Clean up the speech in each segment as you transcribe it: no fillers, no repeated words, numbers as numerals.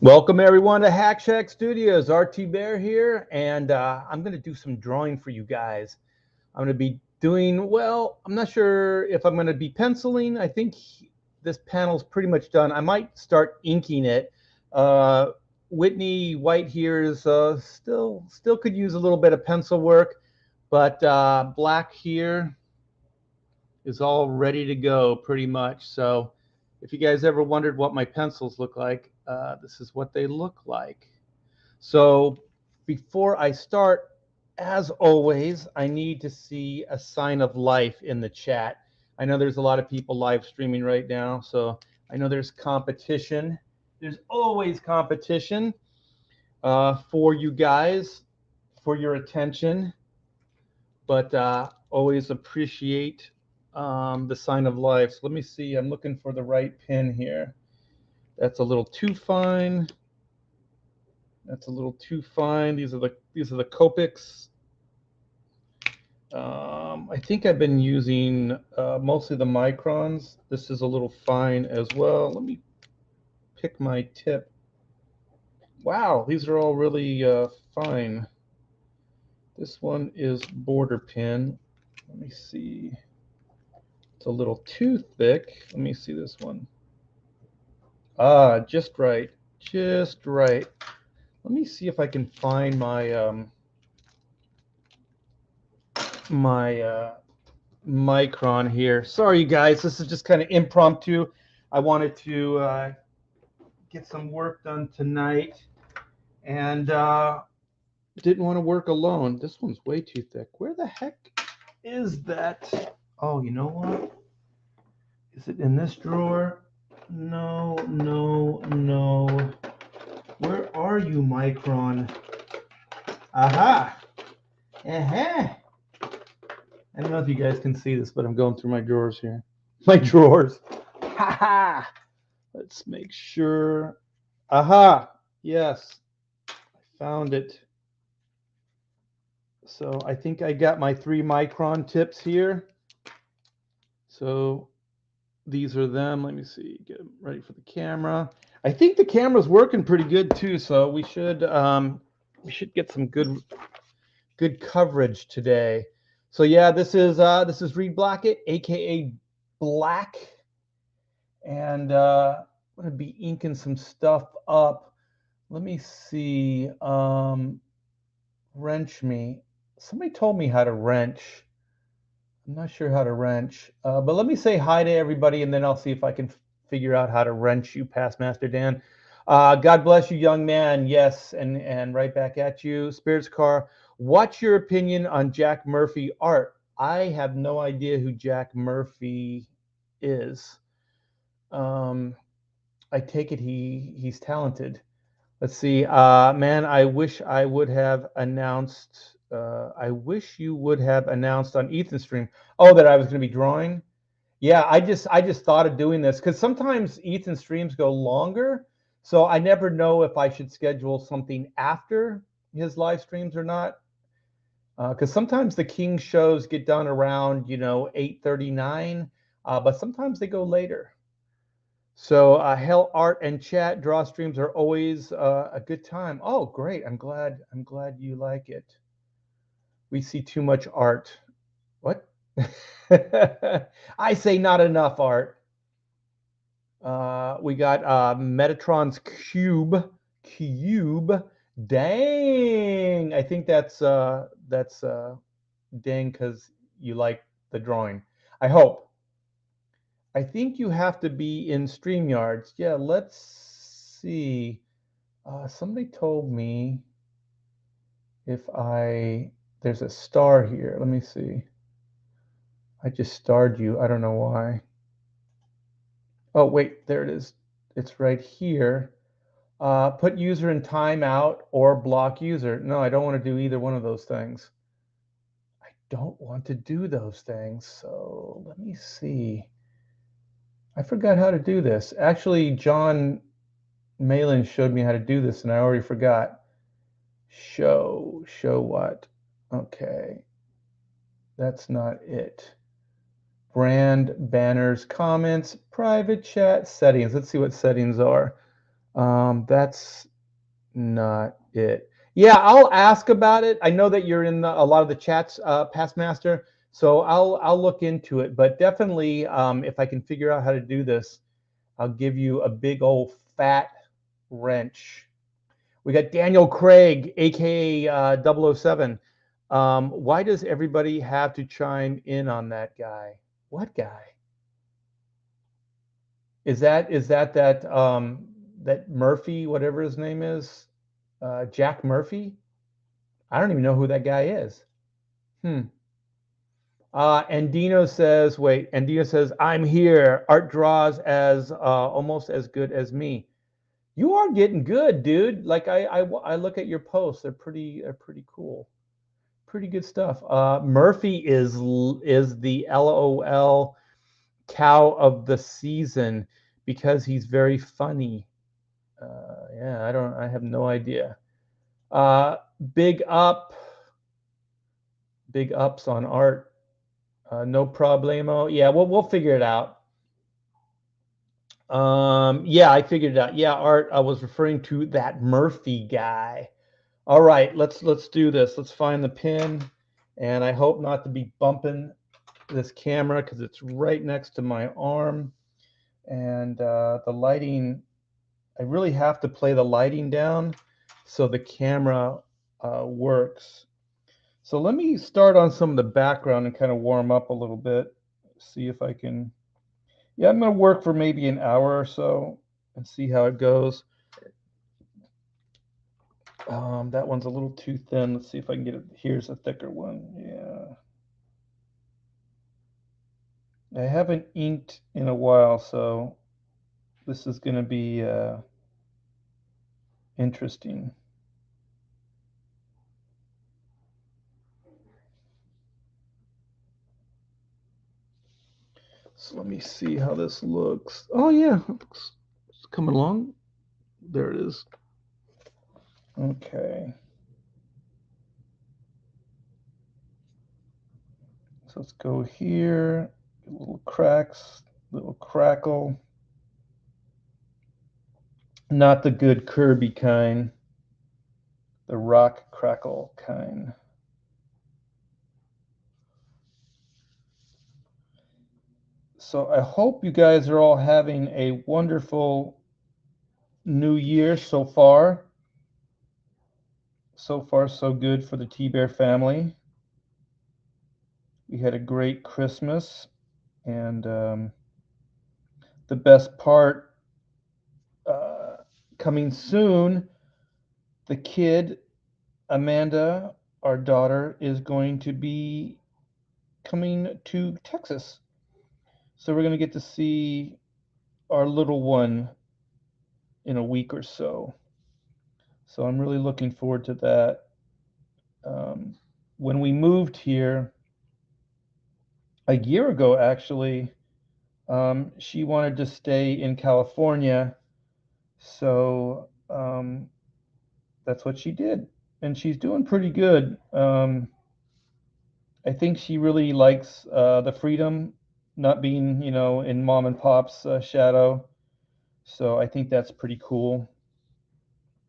Welcome everyone to Hack Shack Studios. RT Bear here, and I'm going to do some drawing for you guys. I'm going to be doing, well, I'm not sure if I'm going to be penciling. I think this panel's pretty much done. I might start inking it. Uh, Whitney White here is still could use a little bit of pencil work, but Black here is all ready to go pretty much. So if you guys ever wondered what my pencils look like, this is what they look like. So before I start, as always, I need to see a sign of life in the chat. I know there's a lot of people live streaming right now, so I know there's competition. There's always competition for you guys, for your attention, but always appreciate the sign of life. So let me see. I'm looking for the right pin here. That's a little too fine. That's a little too fine. These are the Copics. I think I've been using mostly the microns. This is a little fine as well. Let me pick my tip. Wow, these are all really fine. This one is border pin. Let me see. It's a little too thick. Let me see this one. Ah, just right. Just right. Let me see if I can find my micron here. Sorry, you guys. This is just kind of impromptu. I wanted to get some work done tonight and didn't want to work alone. This one's way too thick. Where the heck is that? Oh, you know what? Is it in this drawer? No, no, no. Where are you, Micron? Aha! Uh-huh. I don't know if you guys can see this, but I'm going through my drawers here. My drawers. Ha ha! Let's make sure. Aha! Yes, I found it. So I think I got my 3 micron tips here. So these are them. Let me see. Get them ready for the camera. I think the camera's working pretty good too. So we should get some good coverage today. So yeah, this is Reed Blackett, aka Black, and I'm gonna be inking some stuff up. Let me see. Wrench me. Somebody told me how to wrench. I'm not sure how to wrench, but let me say hi to everybody, and then I'll see if I can figure out how to wrench you, past Master Dan. God bless you, young man. Yes, and right back at you, Spirits Car. What's your opinion on Jack Murphy art? I have no idea who Jack Murphy is. Um, I take it he's talented. Let's see. Man, I wish I would have announced. I wish you would have announced on Ethan's stream. Oh, that I was going to be drawing. Yeah, I just thought of doing this because sometimes Ethan streams go longer, so I never know if I should schedule something after his live streams or not. Because sometimes the King shows get done around 8:39, but sometimes they go later. So hell, art and chat draw streams are always a good time. Oh, great! I'm glad you like it. We see too much art. What? I say not enough art. We got Metatron's cube. Dang! I think that's dang because you like the drawing. I hope. I think you have to be in StreamYards. Yeah, let's see. Somebody told me if there's a star here. Let me see. I just starred you. I don't know why. Oh, wait, there it is. It's right here. Put user in timeout or block user. No, I don't want to do either one of those things. I don't want to do those things. So let me see. I forgot how to do this. Actually, John Malin showed me how to do this, and I already forgot. Show what? Okay, that's not it. Brand, banners, comments, private chat, settings. Let's see what settings are. That's not it. Yeah, I'll ask about it. I know that you're in a lot of the chats, past master, so I'll look into it. But definitely, if I can figure out how to do this, I'll give you a big old fat wrench. We got Daniel Craig, aka Double O 007. Why does everybody have to chime in on that guy? What guy? Is that that Murphy, whatever his name is, Jack Murphy? I don't even know who that guy is. Hmm. And Dino says, wait, and Dino says, I'm here. Art draws as almost as good as me. You are getting good, dude. Like I look at your posts; they're pretty cool, pretty good stuff. Murphy is the LOL cow of the season because he's very funny. Yeah, I have no idea. Uh, big up, big ups on Art. No problemo. Yeah, we'll figure it out. Yeah, I figured it out. Yeah, Art, I was referring to that Murphy guy. All right, let's do this. Let's find the pin, and I hope not to be bumping this camera because it's right next to my arm, and the lighting. I really have to play the lighting down so the camera works. So let me start on some of the background and kind of warm up a little bit. See if I can. Yeah, I'm going to work for maybe an hour or so and see how it goes. That one's a little too thin. Let's see if I can get it. Here's a thicker one. Yeah. I haven't inked in a while, so this is going to be interesting. So let me see how this looks. Oh yeah, it's coming along. There it is. Okay. So let's go here. Little cracks, little crackle. Not the good Kirby kind. The rock crackle kind. So I hope you guys are all having a wonderful new year so far. So far, so good for the T Bear family. We had a great Christmas, and the best part uh, coming soon, the kid, Amanda, our daughter, is going to be coming to Texas. So we're going to get to see our little one in a week or so. So I'm really looking forward to that. Um, when we moved here a year ago, actually, she wanted to stay in California. So that's what she did. And she's doing pretty good. I think she really likes the freedom, not being, in mom and pop's shadow. So I think that's pretty cool.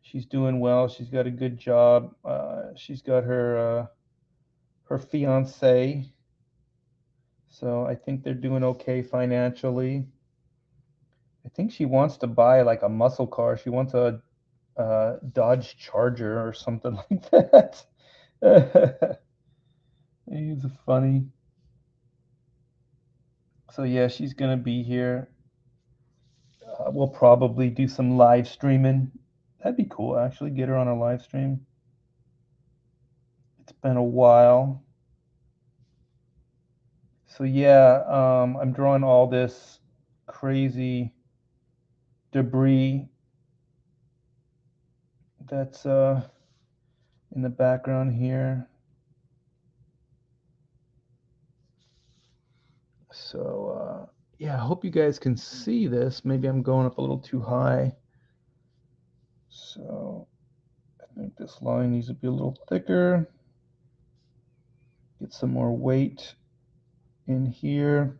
She's doing well. She's got a good job. She's got her fiance. So I think they're doing okay financially. I think she wants to buy like a muscle car. She wants a Dodge Charger or something like that. He's funny. So yeah, she's gonna be here. We'll probably do some live streaming. That'd be cool, actually. Get her on a live stream. It's been a while. So yeah, I'm drawing all this crazy debris that's in the background here. So yeah, I hope you guys can see this. Maybe I'm going up a little too high. So I think this line needs to be a little thicker. Get some more weight in here.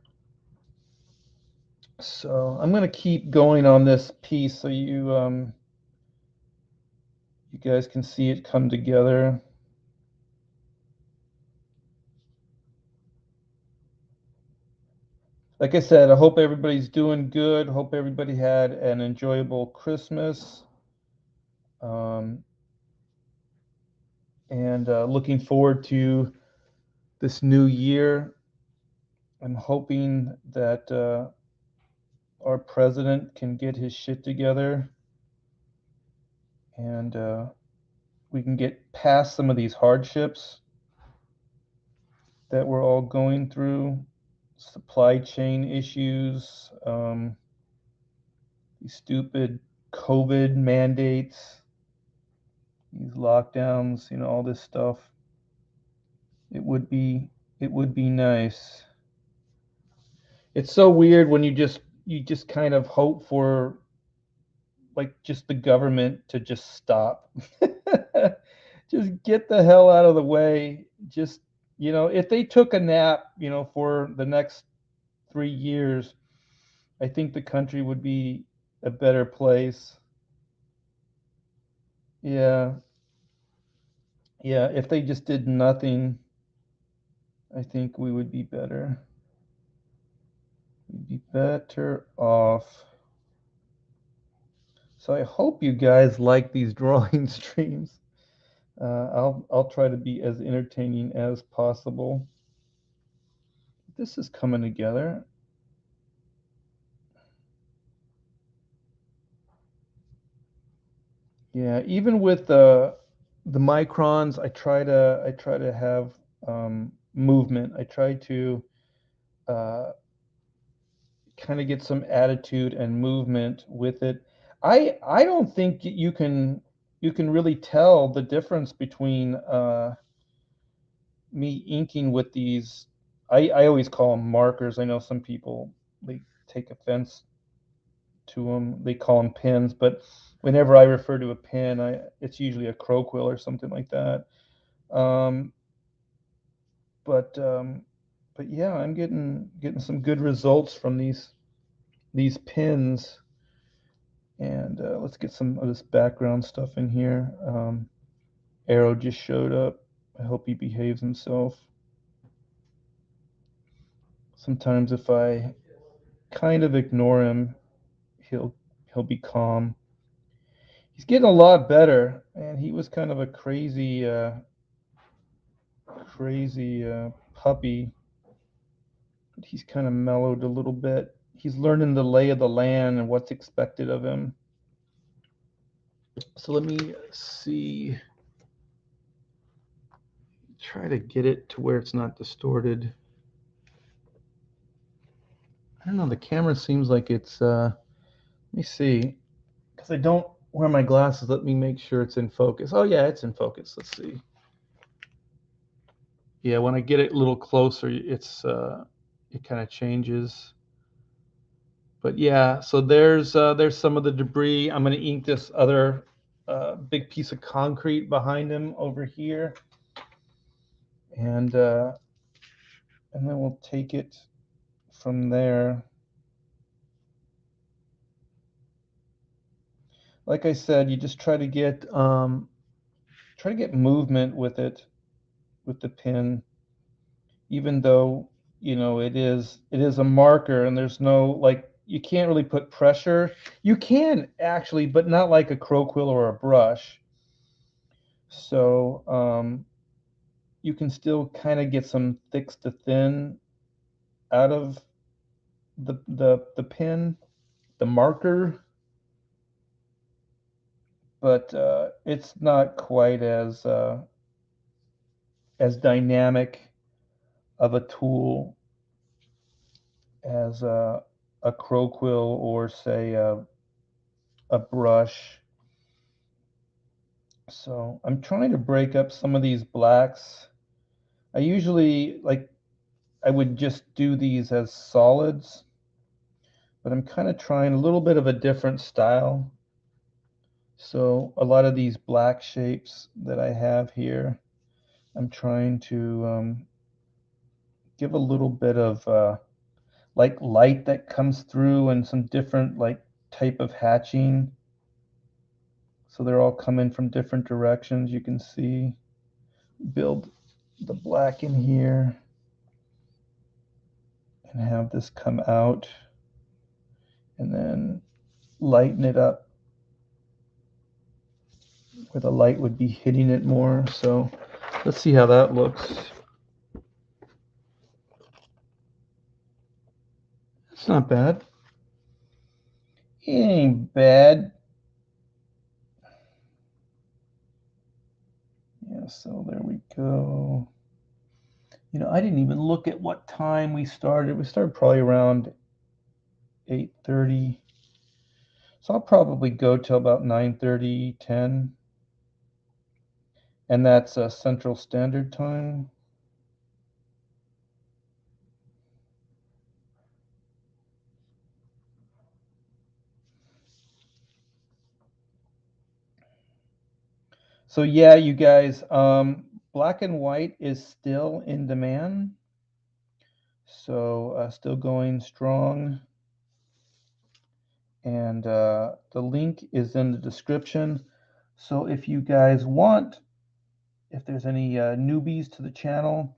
So I'm going to keep going on this piece so you guys can see it come together. Like I said, I hope everybody's doing good. Hope everybody had an enjoyable Christmas. And looking forward to this new year. I'm hoping that our president can get his shit together and we can get past some of these hardships that we're all going through, supply chain issues, these stupid COVID mandates, these lockdowns, all this stuff. It would be nice. It's so weird when you just kind of hope for like just the government to just stop. Just get the hell out of the way. Just, if they took a nap, for the next 3 years, I think the country would be a better place. Yeah. Yeah. If they just did nothing, I think we would be better. We'd be better off. So I hope you guys like these drawing streams. I'll try to be as entertaining as possible. This is coming together. Yeah, even with the microns, I try to have movement. I try to uh, kind of get some attitude and movement with it. I don't think you can really tell the difference between me inking with these. I always call them markers. I know some people they take offense to them. They call them pins, but whenever I refer to a pin, it's usually a crow quill or something like that. Um, but yeah, I'm getting some good results from these pins. And let's get some of this background stuff in here. Arrow just showed up. I hope he behaves himself. Sometimes if I kind of ignore him, he'll be calm. He's getting a lot better, and he was kind of a crazy puppy, but he's kind of mellowed a little bit. He's learning the lay of the land and what's expected of him. So let me see. Try to get it to where it's not distorted. I don't know. The camera seems like it's. Let me see, because I don't wear my glasses. Let me make sure it's in focus. Oh yeah, it's in focus. Let's see. Yeah, when I get it a little closer, it kind of changes. But yeah, so there's some of the debris. I'm going to ink this other big piece of concrete behind him over here, and then we'll take it from there. Like I said, you just try to get movement with it, with the pin, even though it is a marker and there's no, like, you can't really put pressure. You can actually, but not like a crow quill or a brush. So you can still kind of get some thicks to thin out of the pin, the marker, but it's not quite as dynamic of a tool as a crow quill or say a brush. So I'm trying to break up some of these blacks. I usually I would just do these as solids, but I'm kind of trying a little bit of a different style. So a lot of these black shapes that I have here, I'm trying to give a little bit of like light that comes through and some different like type of hatching. So they're all coming from different directions. You can see, build the black in here and have this come out and then lighten it up where the light would be hitting it more. So let's see how that looks. It's not bad. It ain't bad. Yeah, so there we go. You know, I didn't even look at what time we started. We started probably around 8:30. So I'll probably go till about 9:30, 10. And that's Central Standard Time. So yeah, you guys, black and white is still in demand. So still going strong. And the link is in the description. So if you guys want, if there's any newbies to the channel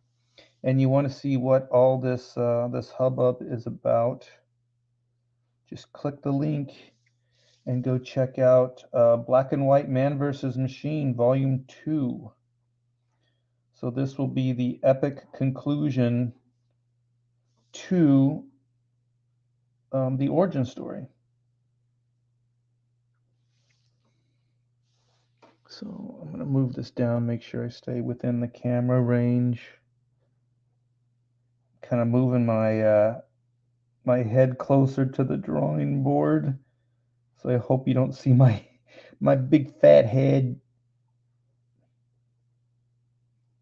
and you want to see what all this hubbub is about, just click the link and go check out Black and White Man vs. Machine Volume 2. So this will be the epic conclusion to the origin story. So I'm going to move this down, make sure I stay within the camera range. Kind of moving my my head closer to the drawing board. So I hope you don't see my big fat head.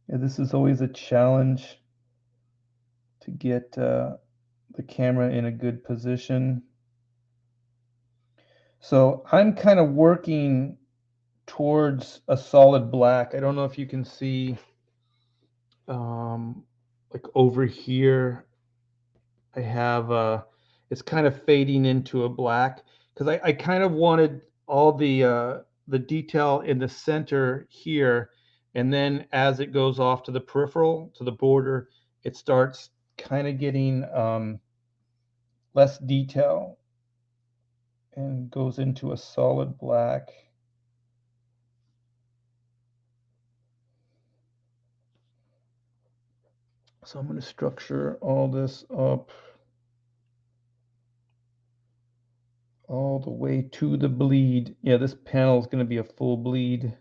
Yeah, this is always a challenge to get the camera in a good position. So I'm kind of working towards a solid black. I don't know if you can see like over here I have it's kind of fading into a black because I kind of wanted all the detail in the center here, and then as it goes off to the peripheral to the border, it starts kind of getting less detail and goes into a solid black. So I'm going to structure all this up all the way to the bleed. Yeah, this panel is going to be a full bleed.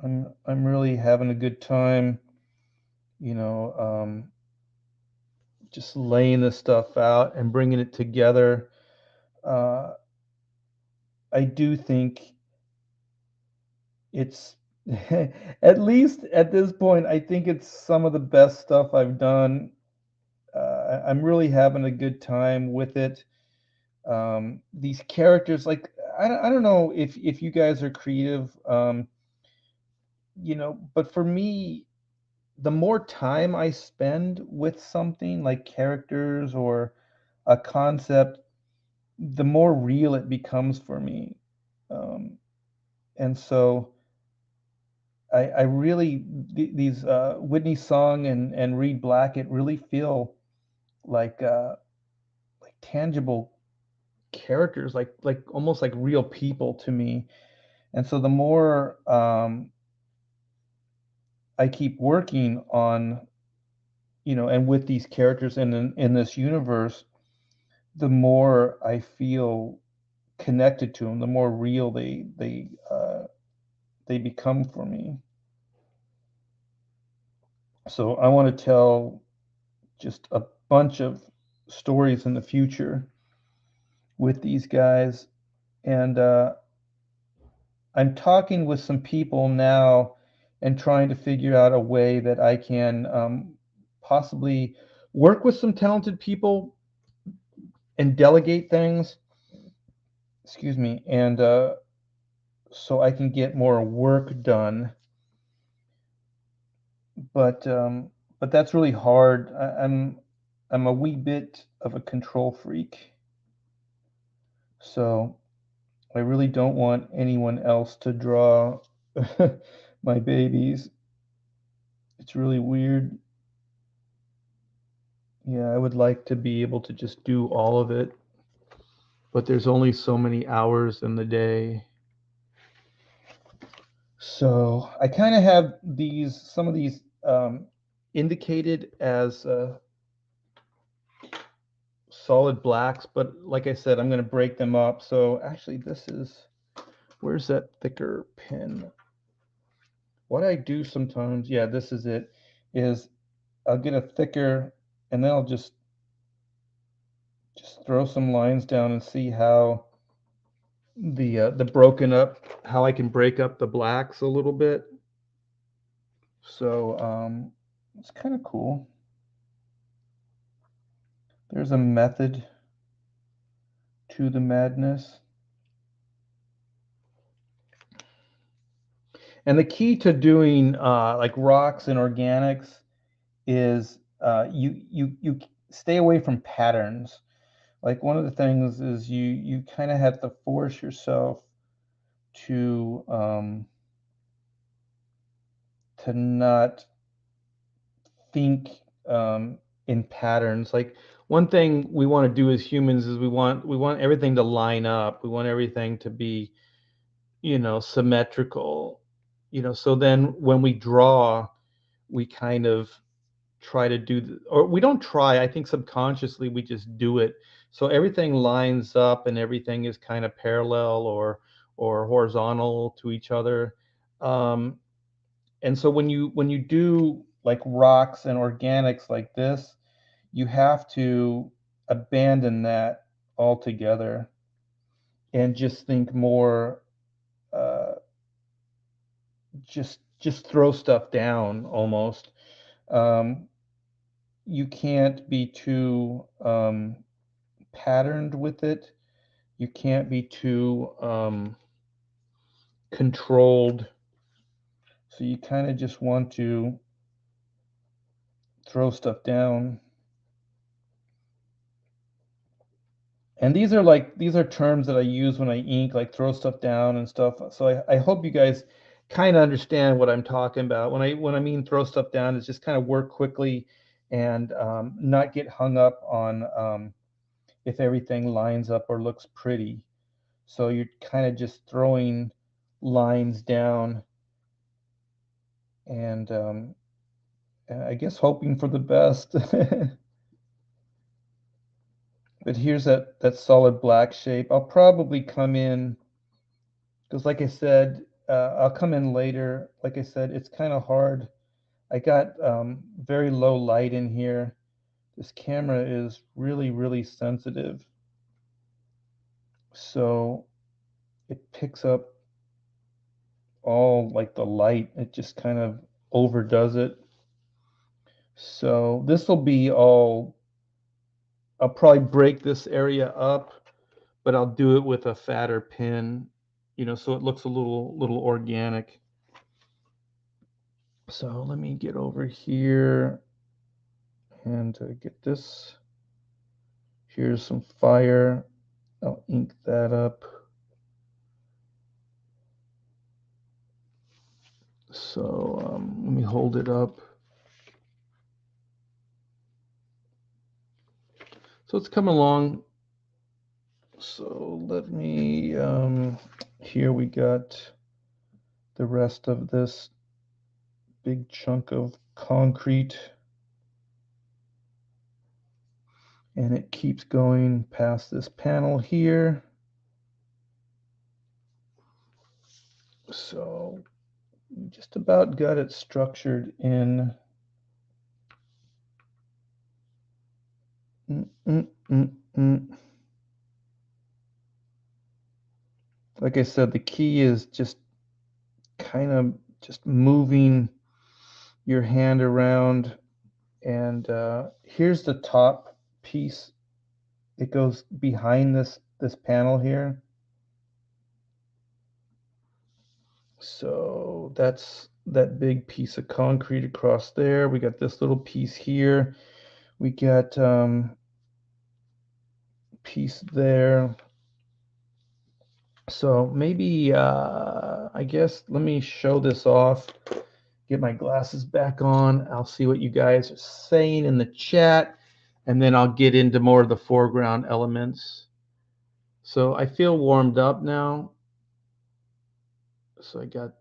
I'm really having a good time, you know, just laying this stuff out and bringing it together. I do think it's at least at this point, I think it's some of the best stuff I've done. I'm really having a good time with it. These characters, like I don't know if you guys are creative, you know, but for me, the more time I spend with something like characters or a concept, the more real it becomes for me. Um, and so I really these Whitney Song and Reed Blackett really feel like tangible characters, like almost like real people to me. And so the more I keep working on, you know, and with these characters in this universe, the more I feel connected to them, the more real they become for me. So I want to tell just a bunch of stories in the future with these guys, and I'm talking with some people now and trying to figure out a way that I can possibly work with some talented people and delegate things. Excuse me, and so I can get more work done. But that's really hard. I'm a wee bit of a control freak. So I really don't want anyone else to draw my babies. It's really weird. Yeah, I would like to be able to just do all of it, but there's only so many hours in the day. So I kind of have some of these indicated as solid blacks, but like I said, I'm going to break them up. So actually where's that thicker pen? What I do sometimes, yeah, this is it, is I'll get a thicker, and then I'll just throw some lines down and see how the broken up, how I can break up the blacks a little bit. So it's kind of cool. There's a method to the madness. And the key to doing like rocks and organics is you stay away from patterns. Like one of the things is you kind of have to force yourself to not think in patterns. Like one thing we want to do as humans is we want everything to line up. We want everything to be, symmetrical. So then when we draw, we kind of try to do, or we don't try. I think subconsciously we just do it. So everything lines up and everything is kind of parallel or horizontal to each other. Um, and so when you do like rocks and organics like this, you have to abandon that altogether and just think more, uh, just throw stuff down almost. Um, you can't be too patterned with it. You can't be too controlled. So you kind of just want to throw stuff down. And these are terms that I use when I ink, like throw stuff down and stuff. So I hope you guys kind of understand what I'm talking about. When I mean throw stuff down, it's just kind of work quickly and not get hung up on if everything lines up or looks pretty. So you're kind of just throwing lines down and I guess hoping for the best. But here's that solid black shape. I'll probably come in because, like I said, I'll come in later. Like I said, it's kind of hard. I got very low light in here. This camera is really, really sensitive. So it picks up all like the light. It just kind of overdoes it. So this will be all, I'll probably break this area up, but I'll do it with a fatter pin, so it looks a little organic. So let me get over here and get this. Here's some fire. I'll ink that up. So let me hold it up. So it's coming along. So let me, here we got the rest of this big chunk of concrete. And it keeps going past this panel here. So just about got it structured in. Like I said, the key is just kind of just moving your hand around. And here's the top piece. It goes behind this panel here. So that's that big piece of concrete across there. We got this little piece here. We got piece there. So maybe, I guess, let me show this off, get my glasses back on. I'll see what you guys are saying in the chat, and then I'll get into more of the foreground elements. So I feel warmed up now. So I got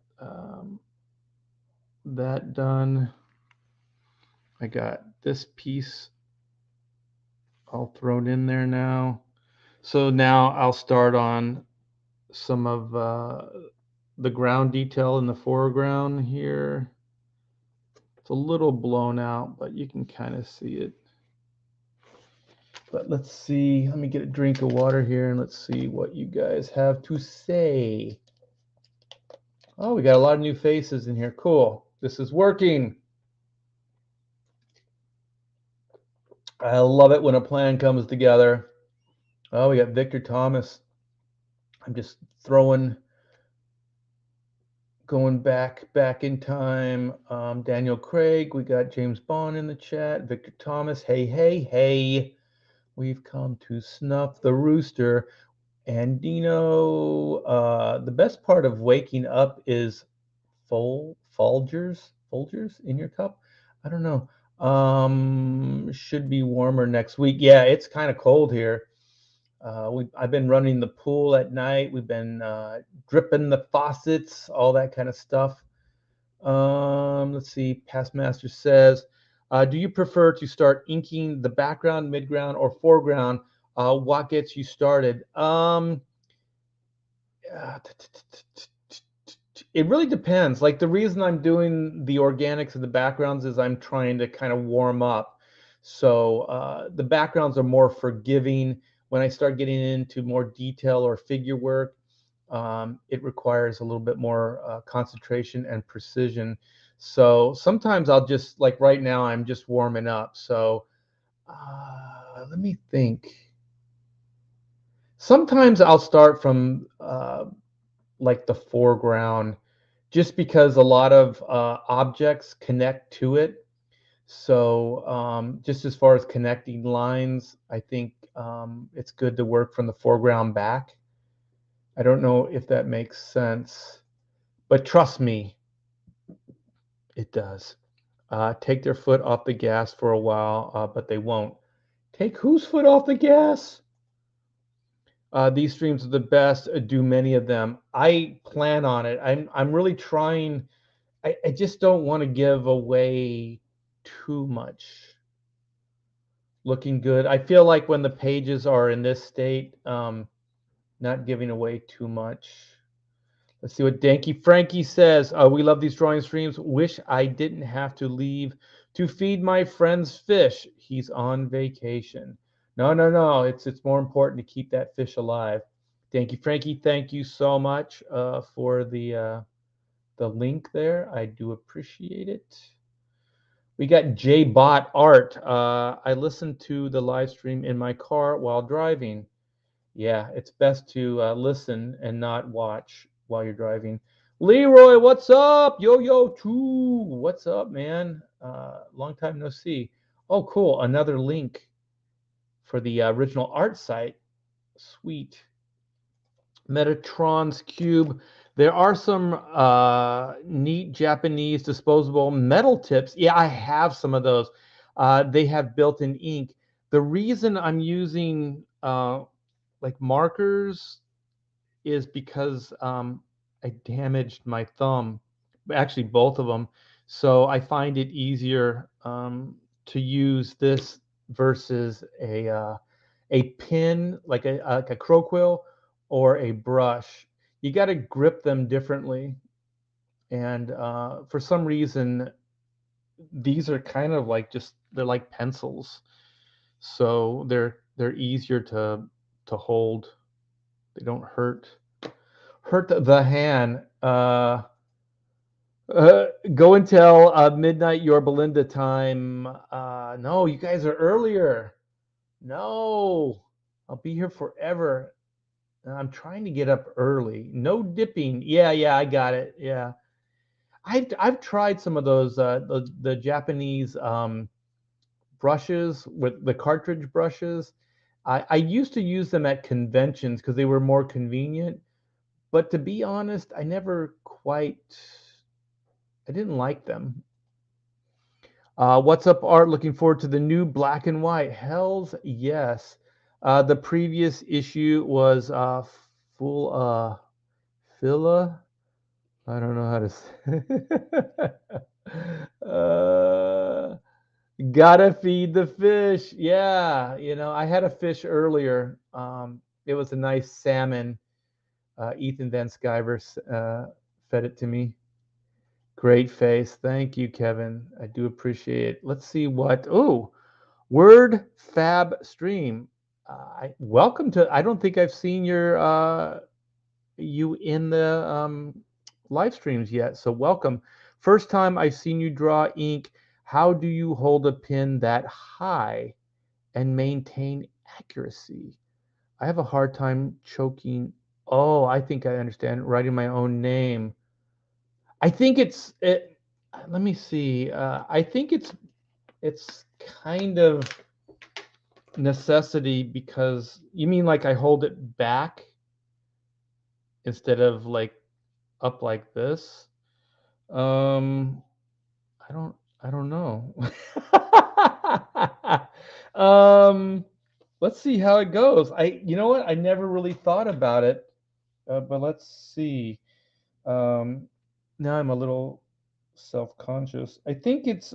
that done. I got this piece all thrown in there now. So now I'll start on some of the ground detail in the foreground here. It's a little blown out, but you can kind of see it. But let's see. Let me get a drink of water here and let's see what you guys have to say. Oh, we got a lot of new faces in here. Cool. This is working. I love it when a plan comes together. Oh, we got Victor Thomas. I'm just going back in time. Daniel Craig. We got James Bond in the chat. Victor Thomas. Hey, hey, hey. We've come to snuff the rooster. And Dino, the best part of waking up is Folgers in your cup. I don't know. Should be warmer next week. Yeah, it's kind of cold here. I've been running the pool at night. We've been dripping the faucets, all that kind of stuff. Let's see. Pastmaster says, do you prefer to start inking the background, midground, or foreground? What gets you started? It really depends. Like the reason I'm doing the organics and the backgrounds is I'm trying to kind of warm up. So the backgrounds are more forgiving. When I start getting into more detail or figure work, it requires a little bit more concentration and precision. So sometimes I'll just, like right now, I'm just warming up. So let me think. Sometimes I'll start from like the foreground, just because a lot of objects connect to it. So just as far as connecting lines, I think it's good to work from the foreground back. I don't know if that makes sense, but trust me, it does. Take their foot off the gas for a while, but they won't. Take whose foot off the gas? These streams are the best. Do many of them. I plan on it. I'm really trying. I just don't want to give away too much. Looking good. I feel like when the pages are in this state, not giving away too much. Let's see what Danky Frankie says. We love these drawing streams. Wish I didn't have to leave to feed my friend's fish. He's on vacation. No. It's more important to keep that fish alive. Danky Frankie, thank you so much for the link there. I do appreciate it. We got JBot Art. I listened to the live stream in my car while driving. Yeah, it's best to listen and not watch while you're driving. Leroy, what's up? Yo, too. What's up, man? Long time no see. Oh, cool. Another link for the original art site. Sweet. Metatron's Cube. There are some neat Japanese disposable metal tips. Yeah, I have some of those. They have built-in ink. The reason I'm using like markers is because I damaged my thumb, actually both of them. So I find it easier to use this versus a pin, like a crow quill or a brush. You got to grip them differently, and for some reason, these are kind of like they're like pencils, so they're easier to hold. They don't hurt the hand. Go and tell midnight your Belinda time. No, you guys are earlier. No, I'll be here forever. I'm trying to get up early. No dipping. Yeah, I got it. Yeah, I've tried some of those the Japanese brushes with the cartridge brushes. I used to use them at conventions because they were more convenient. But to be honest, I didn't like them. What's up, Art? Looking forward to the new black and white. Hells yes. The previous issue was full filla. I don't know how to say. Gotta feed the fish. Yeah, I had a fish earlier. It was a nice salmon. Ethan Van Sciver fed it to me. Great face. Thank you, Kevin. I do appreciate it. Let's see what. Oh, Word Fab Stream. Welcome to. I don't think I've seen you in the live streams yet. So welcome. First time I've seen you draw ink. How do you hold a pen that high and maintain accuracy? I have a hard time choking. Oh, I think I understand. Writing my own name. I think let me see. I think it's kind of necessity because you mean like I hold it back instead of like up like this. Um, I don't know. um, let's see how it goes. You know what? I never really thought about it, but let's see. Um, now I'm a little self-conscious. I think it's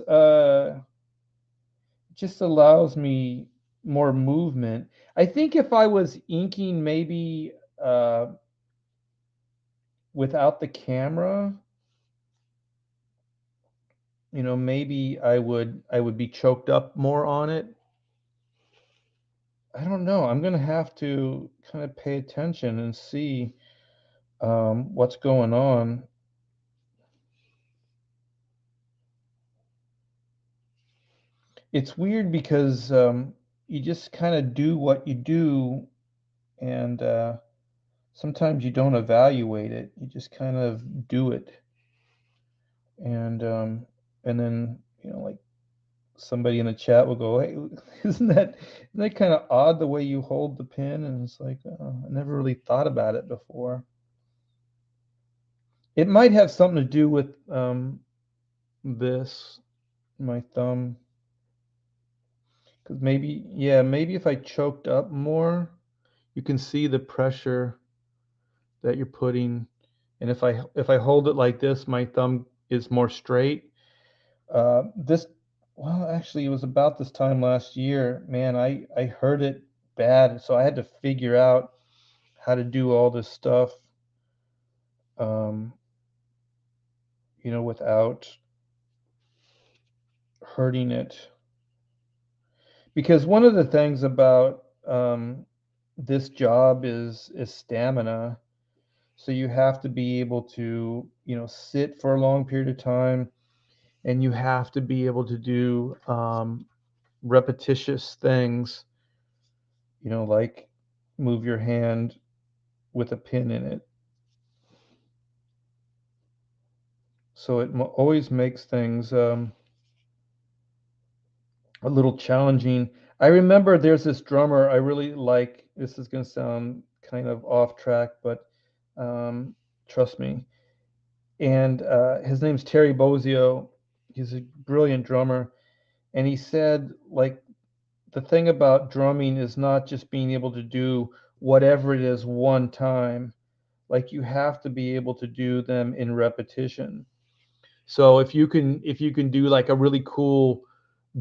just allows me more movement. I think if I was inking maybe without the camera, maybe I would be choked up more on it. I don't know. I'm gonna have to kind of pay attention and see what's going on. It's weird because you just kind of do what you do, and sometimes you don't evaluate it. You just kind of do it, and then like somebody in the chat will go, "Hey, isn't that kind of odd the way you hold the pen?" And it's like, I never really thought about it before. It might have something to do with this, my thumb, because maybe if I choked up more, you can see the pressure that you're putting, and if I hold it like this, my thumb is more straight. This, well, actually, it was about this time last year. Man, I heard it bad, so I had to figure out how to do all this stuff, um, without hurting it. Because one of the things about this job is stamina. So you have to be able to, sit for a long period of time, and you have to be able to do repetitious things, like move your hand with a pin in it. So it always makes things a little challenging. I remember there's this drummer I really like. This is going to sound kind of off track, but um, trust me. And his name's Terry Bozzio. He's a brilliant drummer. And he said, like, the thing about drumming is not just being able to do whatever it is one time. Like, you have to be able to do them in repetition. So if you can do like a really cool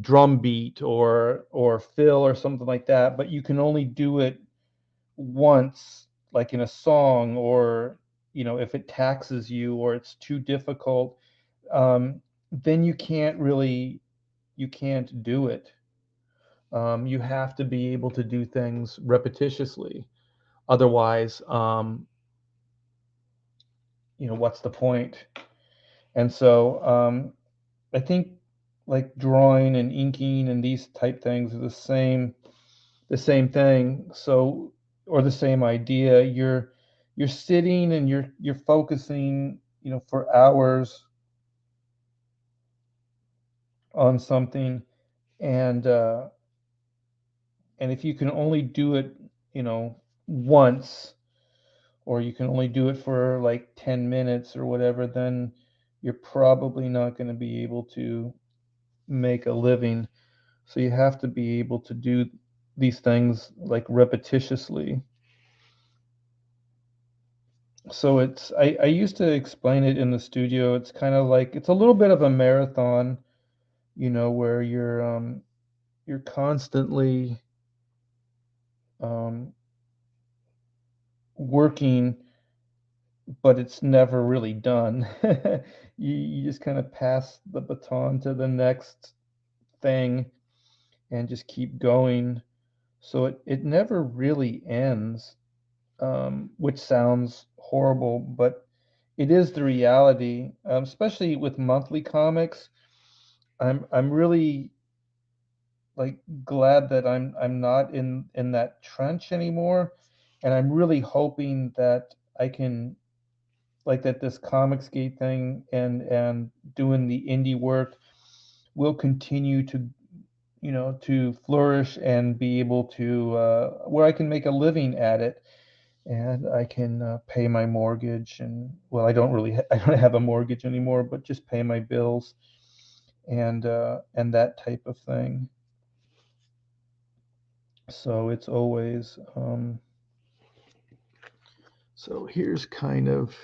drum beat or fill or something like that, but you can only do it once, like in a song, or if it taxes you or it's too difficult, then you can't do it. You have to be able to do things repetitiously. Otherwise, what's the point? And so I think like drawing and inking and these type things are the same thing. So, or the same idea. You're sitting and you're focusing, for hours on something, And and if you can only do it, you know, once, or you can only do it for like 10 minutes or whatever, then you're probably not going to be able to make a living. So you have to be able to do these things like repetitiously. So I used to explain it in the studio. It's kind of like it's a little bit of a marathon, you know, where you're constantly um, working, but it's never really done. You just kind of pass the baton to the next thing and just keep going. So it never really ends, which sounds horrible, but it is the reality, especially with monthly comics. I'm really like glad that I'm not in that trench anymore, and I'm really hoping that I can like that this Comicsgate thing and doing the indie work will continue to, you know, to flourish and be able to where I can make a living at it, and I can pay my mortgage. And well, I don't really I don't have a mortgage anymore, but just pay my bills and that type of thing. So it's always so here's kind of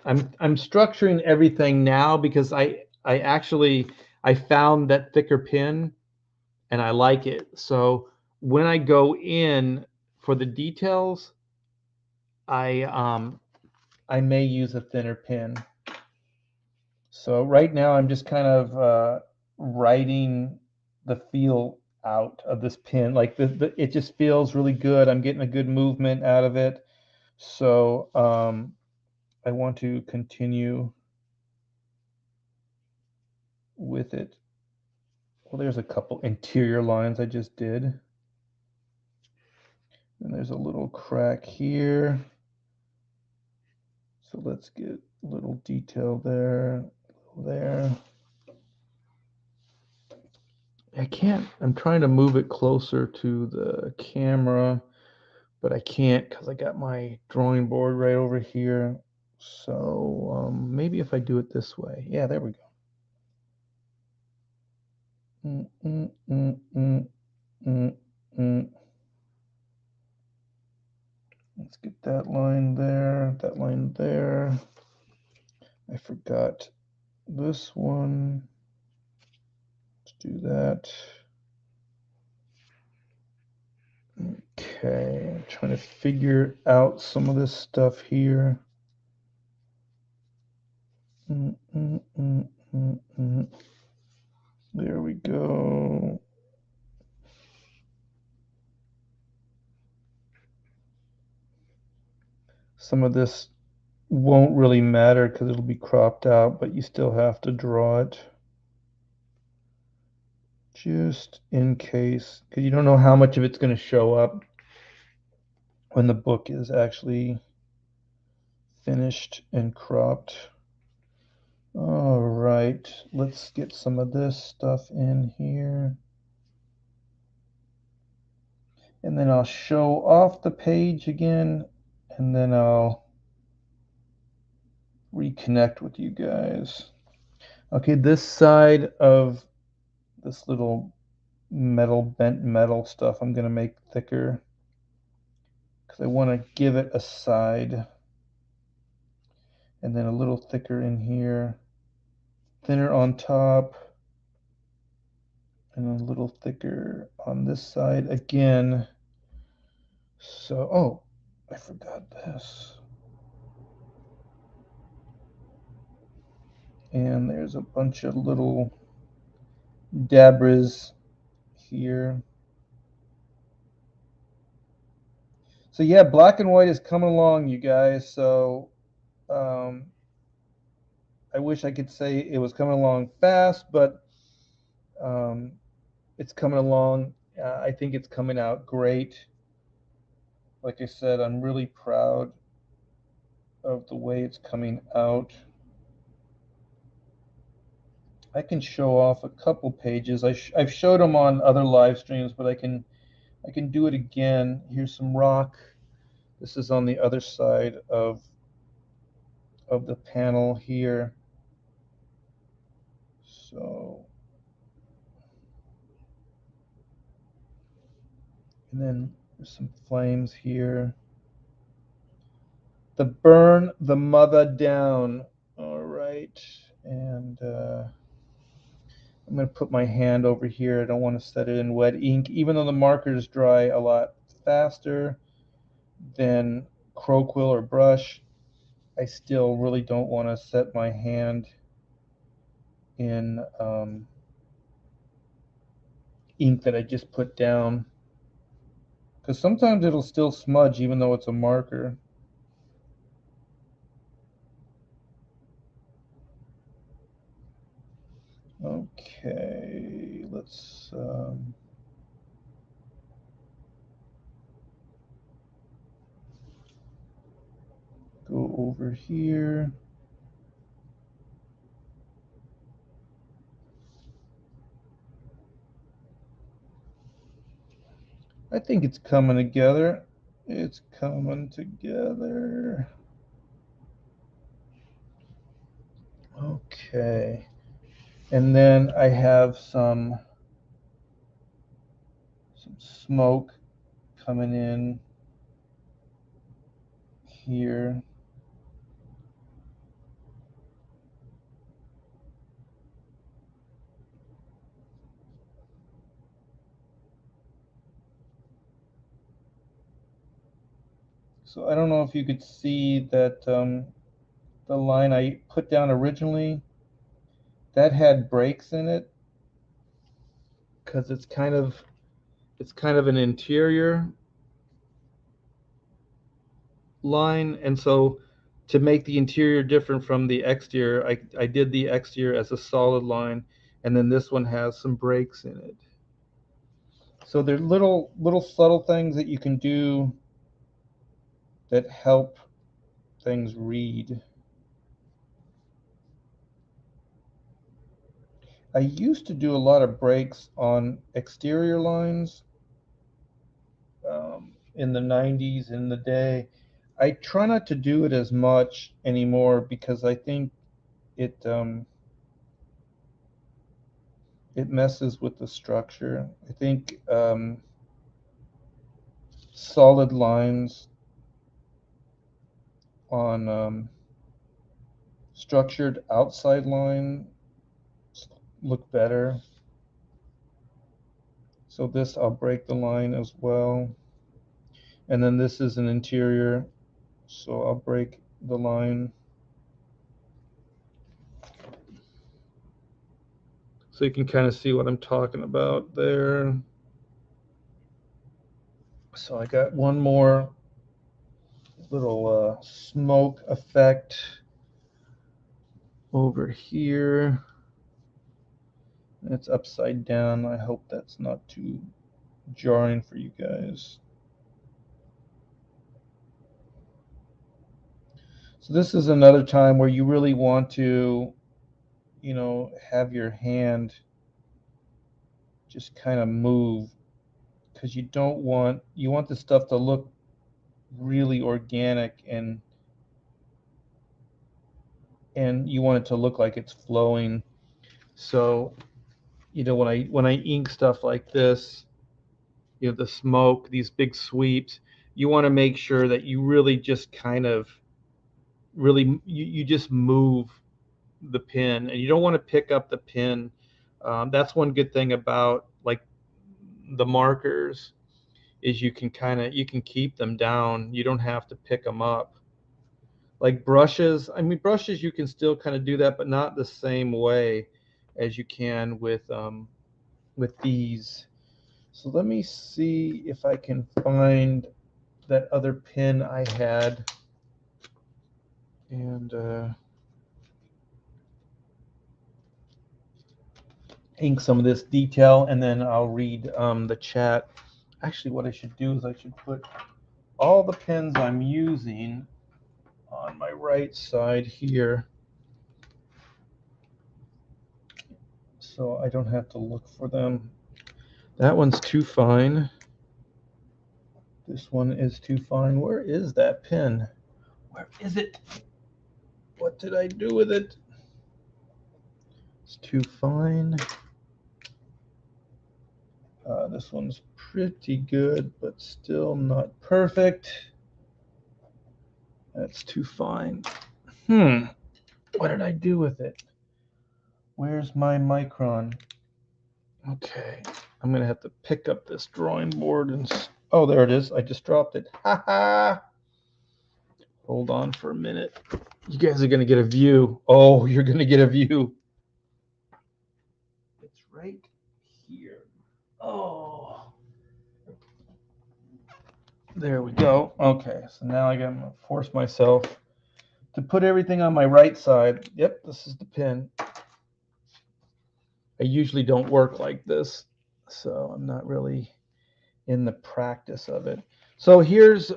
I'm structuring everything now because I actually I found that thicker pin and I like it. So when I go in for the details, I um I may use a thinner pin. So right now I'm just kind of writing the feel out of this pin. Like it just feels really good. I'm getting a good movement out of it. So I want to continue with it. Well, there's a couple interior lines I just did. And there's a little crack here. So let's get a little detail there, there. I can't, I'm trying to move it closer to the camera, but I can't because I got my drawing board right over here. So maybe if I do it this way. Yeah, there we go. Mm, mm, mm, mm, mm, mm. Let's get that line there, that line there. I forgot this one. Let's do that. Okay, I'm trying to figure out some of this stuff here. Mm, mm, mm, mm, mm. There we go. Some of this won't really matter because it'll be cropped out, but you still have to draw it just in case, because you don't know how much of it's going to show up when the book is actually finished and cropped. All right, let's get some of this stuff in here. And then I'll show off the page again, and then I'll reconnect with you guys. Okay, this side of this little metal, bent metal stuff, I'm gonna make thicker because I want to give it a side, and then a little thicker in here, thinner on top, and a little thicker on this side again. So, oh, I forgot this. And there's a bunch of little dabras here. So yeah, black and white is coming along, you guys. So um, I wish I could say it was coming along fast, but um, it's coming along. I think it's coming out great. Like I said, I'm really proud of the way it's coming out. I can show off a couple pages. I've showed them on other live streams, but I can do it again. Here's some rock. This is on the other side of the panel here. So, and then there's some flames here. The burn the mother down. All right, and I'm going to put my hand over here. I don't want to set it in wet ink, even though the markers dry a lot faster than crow quill or brush. I still really don't want to set my hand in ink that I just put down, because sometimes it'll still smudge even though it's a marker. Okay, let's go over here. I think it's coming together. It's coming together. Okay. And then I have some smoke coming in here. So I don't know if you could see that the line I put down originally, that had breaks in it, because it's kind of an interior line, and so to make the interior different from the exterior, I did the exterior as a solid line, and then this one has some breaks in it. So they're little subtle things that you can do that help things read. I used to do a lot of breaks on exterior lines in the 90s, in the day. I try not to do it as much anymore because I think it it messes with the structure. I think solid lines on structured outside lines look better. So this, I'll break the line as well. And then this is an interior, so I'll break the line. So you can kind of see what I'm talking about there. So I got one more little smoke effect over here. It's upside down. I hope that's not too jarring for you guys. So this is another time where you really want to, have your hand just kind of move, because you want the stuff to look really organic, and you want it to look like it's flowing. So, when I ink stuff like this, the smoke, these big sweeps, you want to make sure that you really just kind of you just move the pen, and you don't want to pick up the pen. That's one good thing about like the markers, is you can keep them down. You don't have to pick them up. Like brushes, brushes you can still kind of do that, but not the same way as you can with these. So let me see if I can find that other pin I had, and ink some of this detail, and then I'll read the chat. Actually, what I should do is I should put all the pins I'm using on my right side here. so I don't have to look for them. That one's too fine. This one is too fine. Where is that pin? Where is it? What did I do with it? It's too fine. This one's pretty good, but still not perfect. That's too fine. What did I do with it? Where's my micron? Okay, I'm gonna have to pick up this drawing board and oh, there it is. I just dropped it. Ha ha! Hold on for a minute. You guys are gonna get a view. Oh, you're gonna get a view. It's right here. Oh, there we go. Okay, so now I'm gonna force myself to put everything on my right side. Yep, this is the pin. I usually don't work like this, so I'm not really in the practice of it. So here's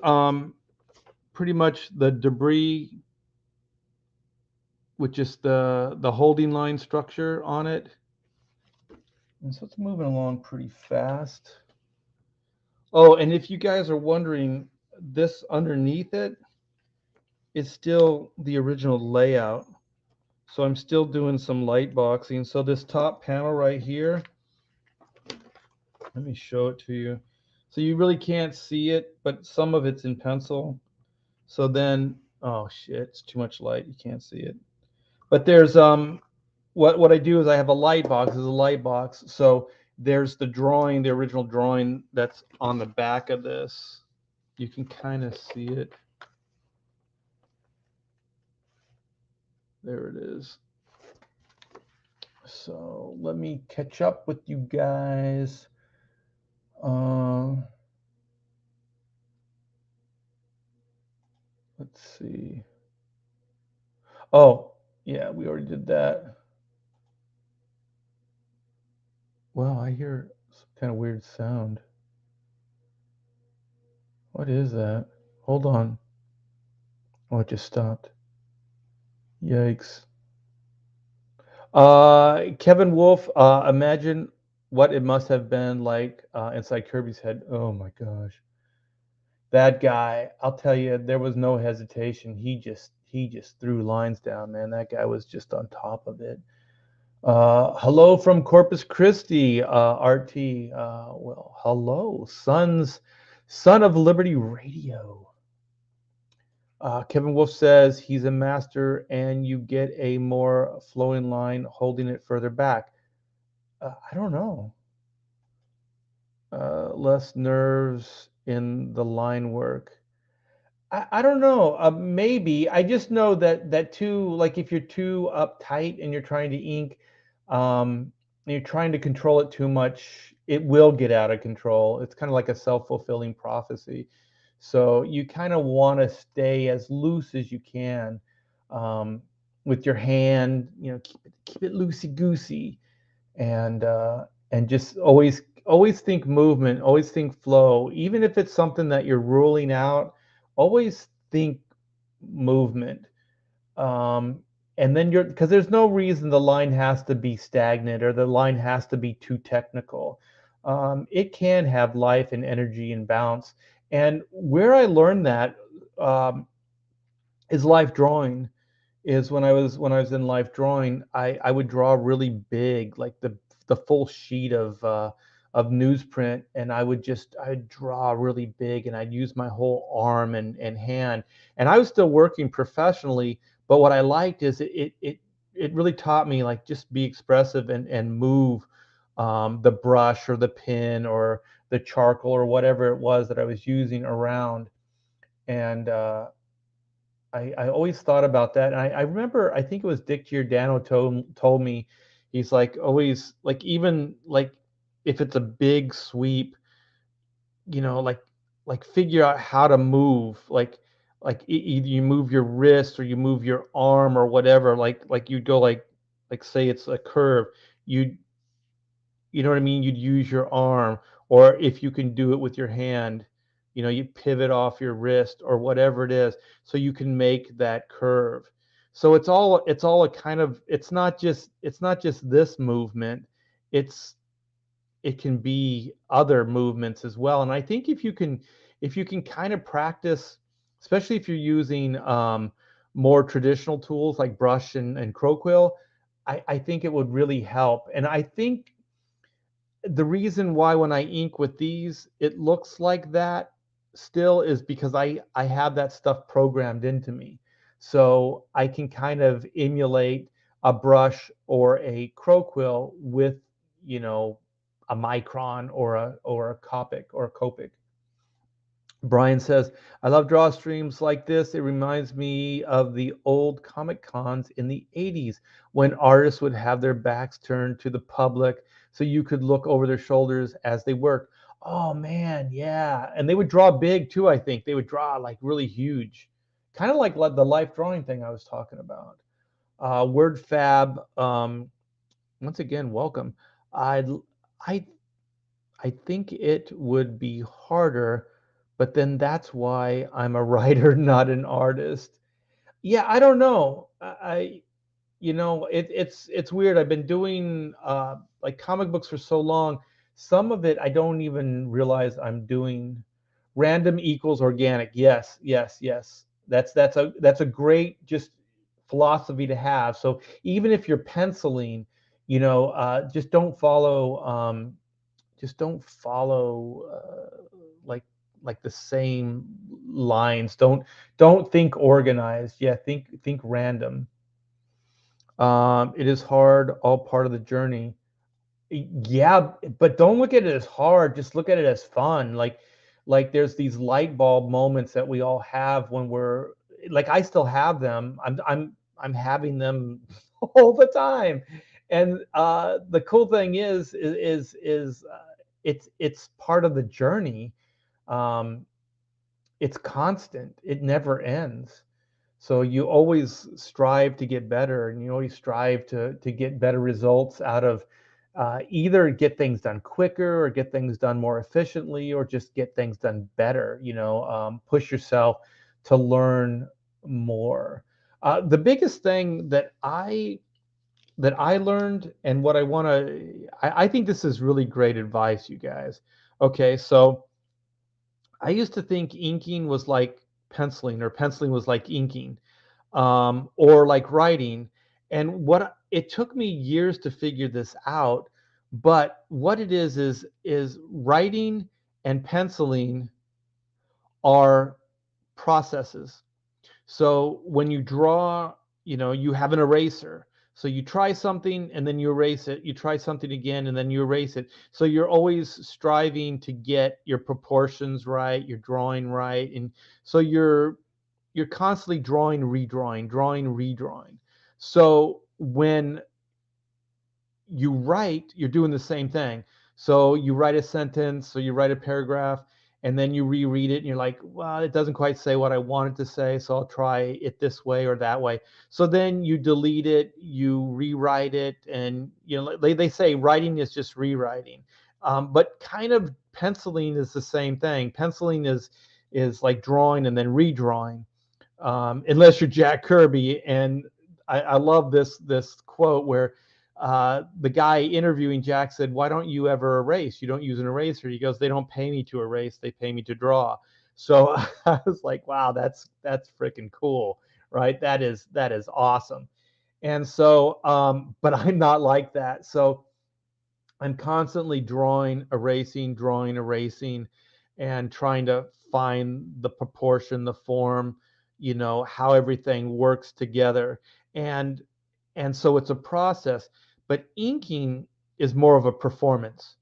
pretty much the debris with just the holding line structure on it. And so it's moving along pretty fast. Oh, and if you guys are wondering, this underneath it is still the original layout. So I'm still doing some light boxing. So this top panel right here, let me show it to you. So you really can't see it, but some of it's in pencil. So then, oh shit, it's too much light. You can't see it. But there's what I do is I have a light box. There's a light box. So there's the drawing, the original drawing that's on the back of this. You can kind of see it. There it is. So let me catch up with you guys. Let's see. Oh, yeah, we already did that. Wow, I hear some kind of weird sound. What is that? Hold on. Oh, it just stopped. Yikes. Kevin Wolf, imagine what it must have been like inside Kirby's head. Oh my gosh. That guy, I'll tell you, there was no hesitation. He just threw lines down, man. That guy was just on top of it. Hello from Corpus Christi, RT. Well, hello, Son of Liberty Radio. Kevin Wolf says he's a master and you get a more flowing line holding it further back. I don't know. Less nerves in the line work. I don't know. Maybe. I just know that too, like if you're too uptight and you're trying to ink, and you're trying to control it too much, it will get out of control. It's kind of like a self-fulfilling prophecy. So you kind of want to stay as loose as you can with your hand. You know, keep it loosey goosey, and just always think movement, always think flow. Even if it's something that you're ruling out, always think movement. And then because there's no reason the line has to be stagnant or the line has to be too technical. It can have life and energy and bounce. And where I learned that is life drawing. Is when I was in life drawing, I would draw really big, like the full sheet of newsprint, and I'd draw really big, and I'd use my whole arm and hand. And I was still working professionally, but what I liked is it really taught me, like, just be expressive and move the brush or the pen or the charcoal or whatever it was that I was using around. And I always thought about that. And I remember, I think it was Dick Giordano told me, he's like, always, like, even like if it's a big sweep, you know, like figure out how to move, like either you move your wrist or you move your arm or whatever, like you'd go like say it's a curve, you know what I mean? You'd use your arm, or if you can do it with your hand, you know, you pivot off your wrist or whatever it is, so you can make that curve. So it's all a kind of, it's not just this movement. it's it can be other movements as well. And I think if you can kind of practice, especially if you're using more traditional tools like brush and crow quill, I think it would really help. And I think the reason why when I ink with these, it looks like that still is because I have that stuff programmed into me. So I can kind of emulate a brush or a crow quill with, you know, a micron or a Copic or a Copic. Brian says, I love draw streams like this. It reminds me of the old Comic Cons in the 80s when artists would have their backs turned to the public so you could look over their shoulders as they worked. Oh man, yeah. And they would draw big too, I think. They would draw like really huge. Kind of like the life drawing thing I was talking about. WordFab, once again, welcome. I I I think it would be harder, but then that's why I'm a writer, not an artist. Yeah, I don't know. You know, it's weird. I've been doing like comic books for so long. Some of it I don't even realize I'm doing. Random equals organic. Yes, yes, yes. That's a great just philosophy to have. So even if you're penciling, you know, just don't follow like the same lines. Don't think organized. Yeah, think random. It is hard, all part of the journey. Yeah, but don't look at it as hard. Just look at it as fun. Like there's these light bulb moments that we all have when we're like I still have them. I'm having them all the time. And the cool thing is it's part of the journey. Um, it's constant. It never ends. So you always strive to get better, and you always strive to get better results out of either get things done quicker or get things done more efficiently or just get things done better. You know, push yourself to learn more. The biggest thing that I learned and what I want to, I think this is really great advice, you guys. Okay, so I used to think inking was like penciling or penciling was like inking or like writing. And what it took me years to figure this out, but what it is writing and penciling are processes. So when you draw, you know, you have an eraser. So you try something and then you erase it. You try something again and then you erase it. So you're always striving to get your proportions right, your drawing right. And so you're constantly drawing, redrawing, drawing, redrawing. So when you write, you're doing the same thing. So you write a sentence, so you write a paragraph, and then you reread it, and you're like, well, it doesn't quite say what I wanted to say, so I'll try it this way or that way. So then you delete it, you rewrite it, and you know they say writing is just rewriting, but kind of penciling is the same thing. Penciling is like drawing and then redrawing, unless you're Jack Kirby. And I love this quote where the guy interviewing Jack said, "Why don't you ever erase? You don't use an eraser." He goes, "They don't pay me to erase; they pay me to draw." So I was like, "Wow, that's freaking cool, right? That is awesome." And so, but I'm not like that. So I'm constantly drawing, erasing, and trying to find the proportion, the form, you know, how everything works together. And and so it's a process, but inking is more of a performance.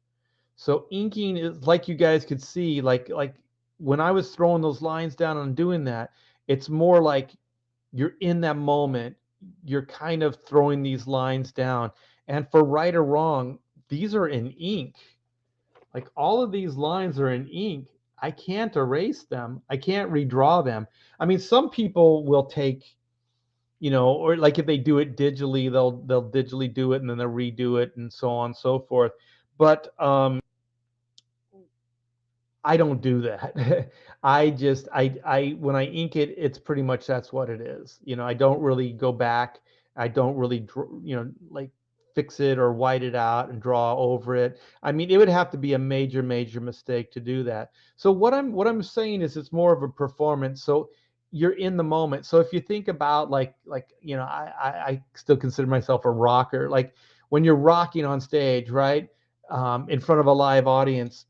So inking is like you guys could see, like when I was throwing those lines down and doing that, it's more like you're in that moment, you're kind of throwing these lines down. And for right or wrong, these are in ink. Like all of these lines are in ink. I can't erase them. I can't redraw them. I mean, some people will take, you know, or like if they do it digitally, they'll digitally do it and then they'll redo it and so on and so forth. But I don't do that. I when I ink it, it's pretty much that's what it is. You know, I don't really go back. I don't really, you know, like fix it or white it out and draw over it. I mean, it would have to be a major, major mistake to do that. So what I'm saying is it's more of a performance. So you're in the moment. So if you think about like I still consider myself a rocker. Like when you're rocking on stage, right, in front of a live audience,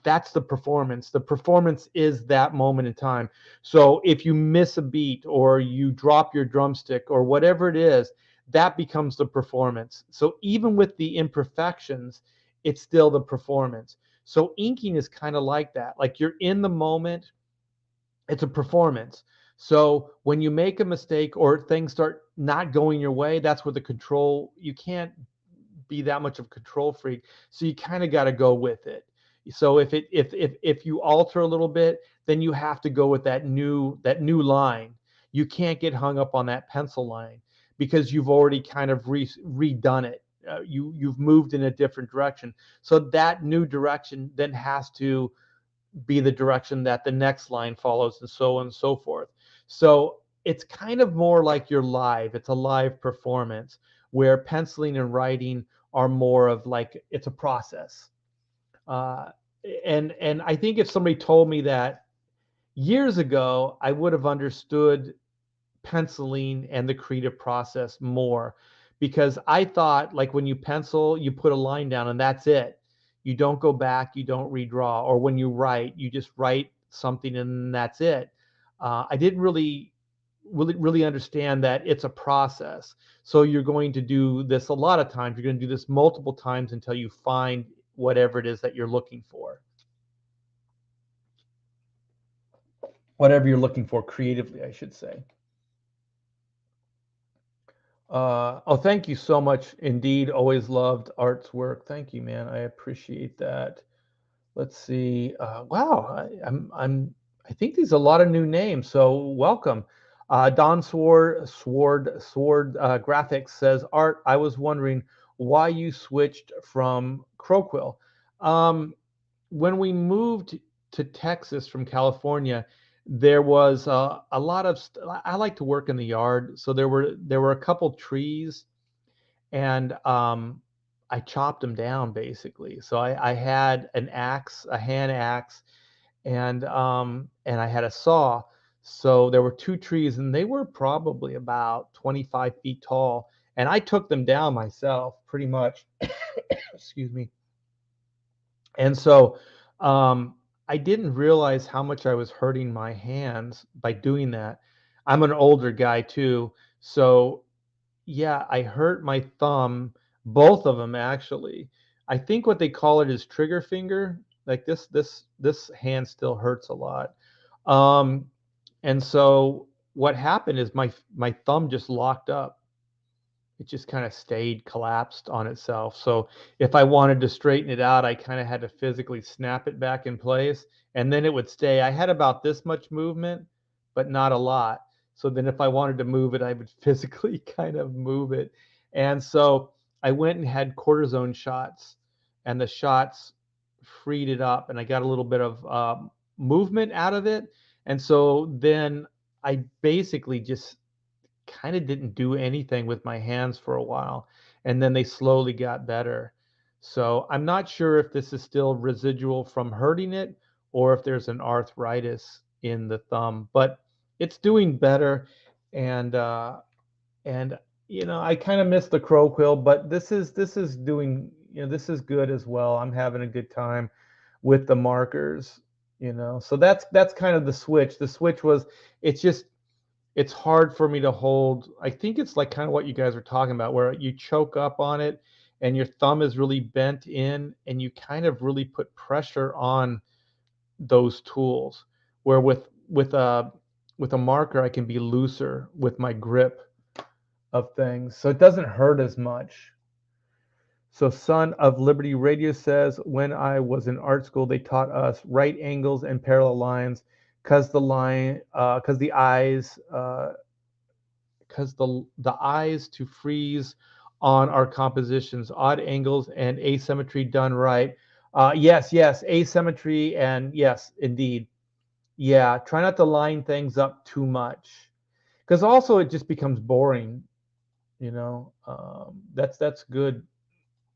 that's the performance. The performance is that moment in time. So if you miss a beat or you drop your drumstick or whatever it is, that becomes the performance. So even with the imperfections, it's still the performance. So inking is kind of like that. Like you're in the moment, it's a performance. So when you make a mistake or things start not going your way, that's where the control, you can't be that much of a control freak. So you kind of got to go with it. So if you alter a little bit, then you have to go with that new line. You can't get hung up on that pencil line because you've already kind of redone it. You've moved in a different direction. So that new direction then has to be the direction that the next line follows, and so on and so forth. So it's kind of more like you're live. It's a live performance where penciling and writing are more of like it's a process. Uh, and I think if somebody told me that years ago, I would have understood penciling and the creative process more, because I thought like when you pencil, you put a line down and that's it. You don't go back, you don't redraw, or when you write, you just write something and that's it. I didn't really understand that it's a process. So you're going to do this a lot of times. You're going to do this multiple times until you find whatever it is that you're looking for. Whatever you're looking for creatively, I should say. Oh, thank you so much indeed. Always loved Art's work. Thank you, man. I appreciate that. Let's see. Wow, I think these are a lot of new names. So welcome. Don Sword Graphics says, Art, I was wondering why you switched from Crowquill. When we moved to Texas from California, there was a lot of. I like to work in the yard, so there were a couple trees, and I chopped them down basically. So I had an axe, a hand axe, and I had a saw. So there were two trees, and they were probably about 25 feet tall, and I took them down myself, pretty much. Excuse me. And so I didn't realize how much I was hurting my hands by doing that. I'm an older guy too. So yeah, I hurt my thumb, both of them actually. I think what they call it is trigger finger. Like this hand still hurts a lot. Um, and so what happened is my thumb just locked up. It just kind of stayed collapsed on itself. So if I wanted to straighten it out, I kind of had to physically snap it back in place, and then it would stay. I had about this much movement, but not a lot. So then if I wanted to move it, I would physically kind of move it. And so I went and had cortisone shots, and the shots freed it up, and I got a little bit of movement out of it. And so then I basically just kind of didn't do anything with my hands for a while, and then they slowly got better. So I'm not sure if this is still residual from hurting it or if there's an arthritis in the thumb, but it's doing better. And I kind of miss the Crowquill, but this is doing, this is good as well. I'm having a good time with the markers. So that's kind of the switch. The switch was, it's hard for me to hold. I think it's like kind of what you guys are talking about, where you choke up on it and your thumb is really bent in and you kind of really put pressure on those tools. Where with a marker, I can be looser with my grip of things. So it doesn't hurt as much. So Son of Liberty Radio says, when I was in art school, they taught us right angles and parallel lines because the eyes to freeze on our compositions, odd angles and asymmetry done right. Yes, asymmetry, and yes, indeed. Yeah, try not to line things up too much, because also it just becomes boring. You know, that's good.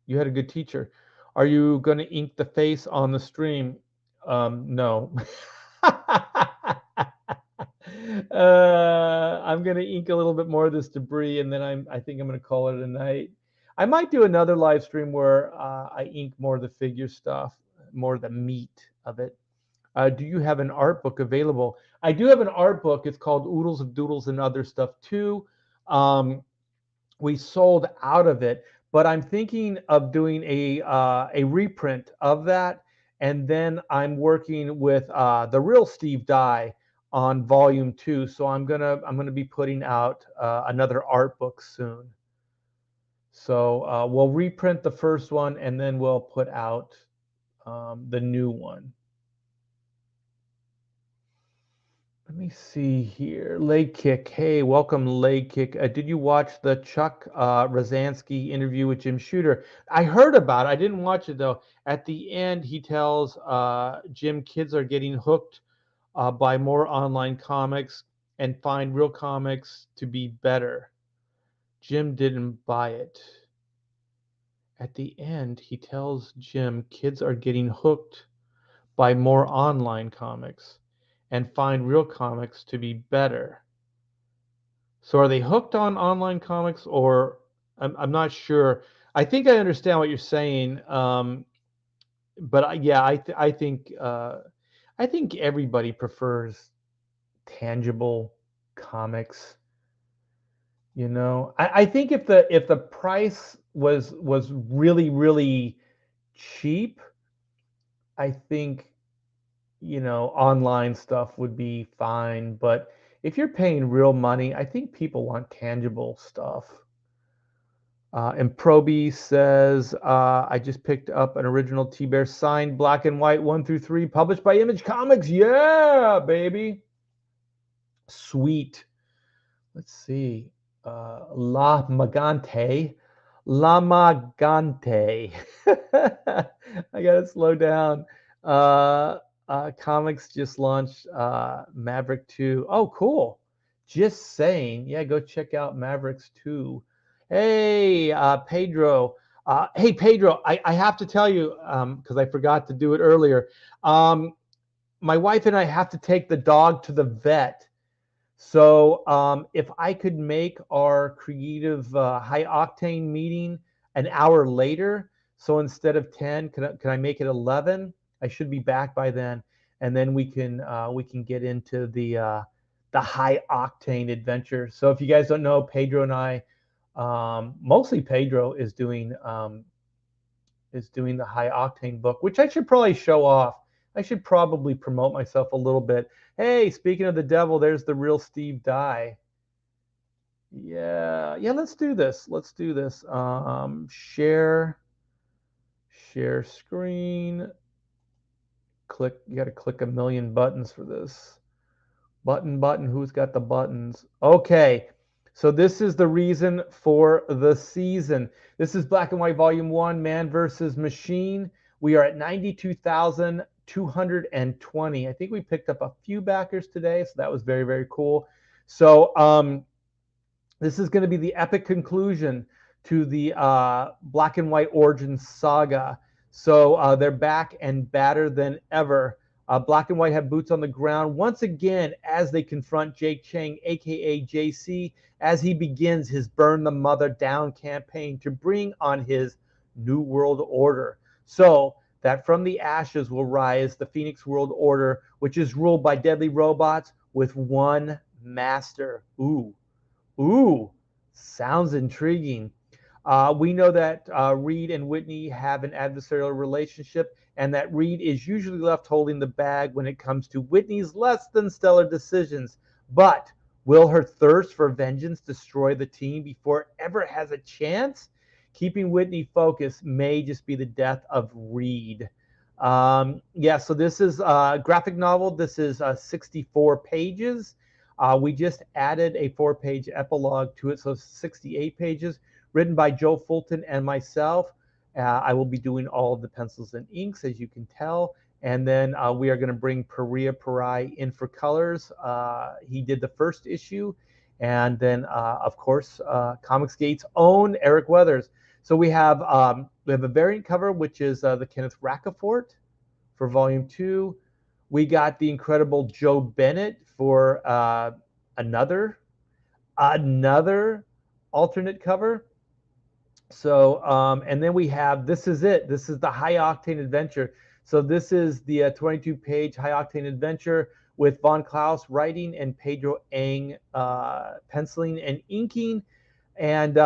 You had a good teacher. Are you going to ink the face on the stream? No. I'm going to ink a little bit more of this debris, and then I think I'm going to call it a night. I might do another live stream where I ink more of the figure stuff, more of the meat of it. Do you have an art book available? I do have an art book. It's called Oodles of Doodles and Other Stuff too. We sold out of it, but I'm thinking of doing a reprint of that, and then I'm working with the real Steve Dye on volume 2. So I'm gonna be putting out another art book soon. So we'll reprint the first one, and then we'll put out the new one. Let me see here. Leg Kick. Hey, welcome, Leg Kick. Did you watch the Chuck Rosansky interview with Jim Shooter? I heard about it. I didn't watch it, though. At the end, he tells Jim kids are getting hooked by more online comics and find real comics to be better. Jim didn't buy it. At the end, he tells Jim kids are getting hooked by more online comics and find real comics to be better. So are they hooked on online comics, or I'm not sure. I think I understand what you're saying, but yeah, I think everybody prefers tangible comics. You know, I think if the price was really cheap, I think online stuff would be fine. But if you're paying real money, I think people want tangible stuff. And Proby says, I just picked up an original T-Bear signed black and white 1 through 3, published by Image Comics. Yeah, baby. Sweet. Let's see. La Magante. La Magante. I gotta slow down. Comics just launched Maverick 2. Oh, cool. Just saying. Yeah, go check out Mavericks 2. Hey, Pedro. Hey, Pedro, I have to tell you, because I forgot to do it earlier. My wife and I have to take the dog to the vet. So if I could make our creative high octane meeting an hour later, so instead of 10, can I make it 11? I should be back by then, and then we can get into the high octane adventure. So if you guys don't know, Pedro and I, mostly Pedro is doing the high octane book, which I should probably show off. I should probably promote myself a little bit. Hey, speaking of the devil, there's the real Steve Dye. Yeah, let's do this. Let's do this. Share screen. Click. You got to click a million buttons for this. Button. Who's got the buttons? Okay. So this is the reason for the season. This is Black and White Volume 1, Man versus Machine. We are at 92,220. I think we picked up a few backers today, so that was very cool. So this is going to be the epic conclusion to the Black and White Origins saga. So they're back and badder than ever. Black and White have boots on the ground once again as they confront Jake Chang, aka JC, as he begins his Burn the Mother Down campaign to bring on his New World Order. So that from the ashes will rise the Phoenix World Order, which is ruled by deadly robots with one master. Ooh, sounds intriguing. We know that Reed and Whitney have an adversarial relationship, and that Reed is usually left holding the bag when it comes to Whitney's less than stellar decisions. But will her thirst for vengeance destroy the team before it ever has a chance? Keeping Whitney focused may just be the death of Reed. So this is a graphic novel. This is 64 pages. We just added a 4-page epilogue to it, so 68 pages, written by Joe Fulton and myself. I will be doing all of the pencils and inks, as you can tell. And then we are going to bring Paria Parai in for colors. He did the first issue, And then, of course, Comicsgate's own Eric Weathers. So we have a variant cover, which is the Kenneth Rocafort for Volume 2. We got the incredible Joe Bennett for another alternate cover. So, and then we have, this is it. This is the High Octane Adventure. So this is the 22-page High Octane Adventure with Von Klaus writing and Pedro Ang penciling and inking. And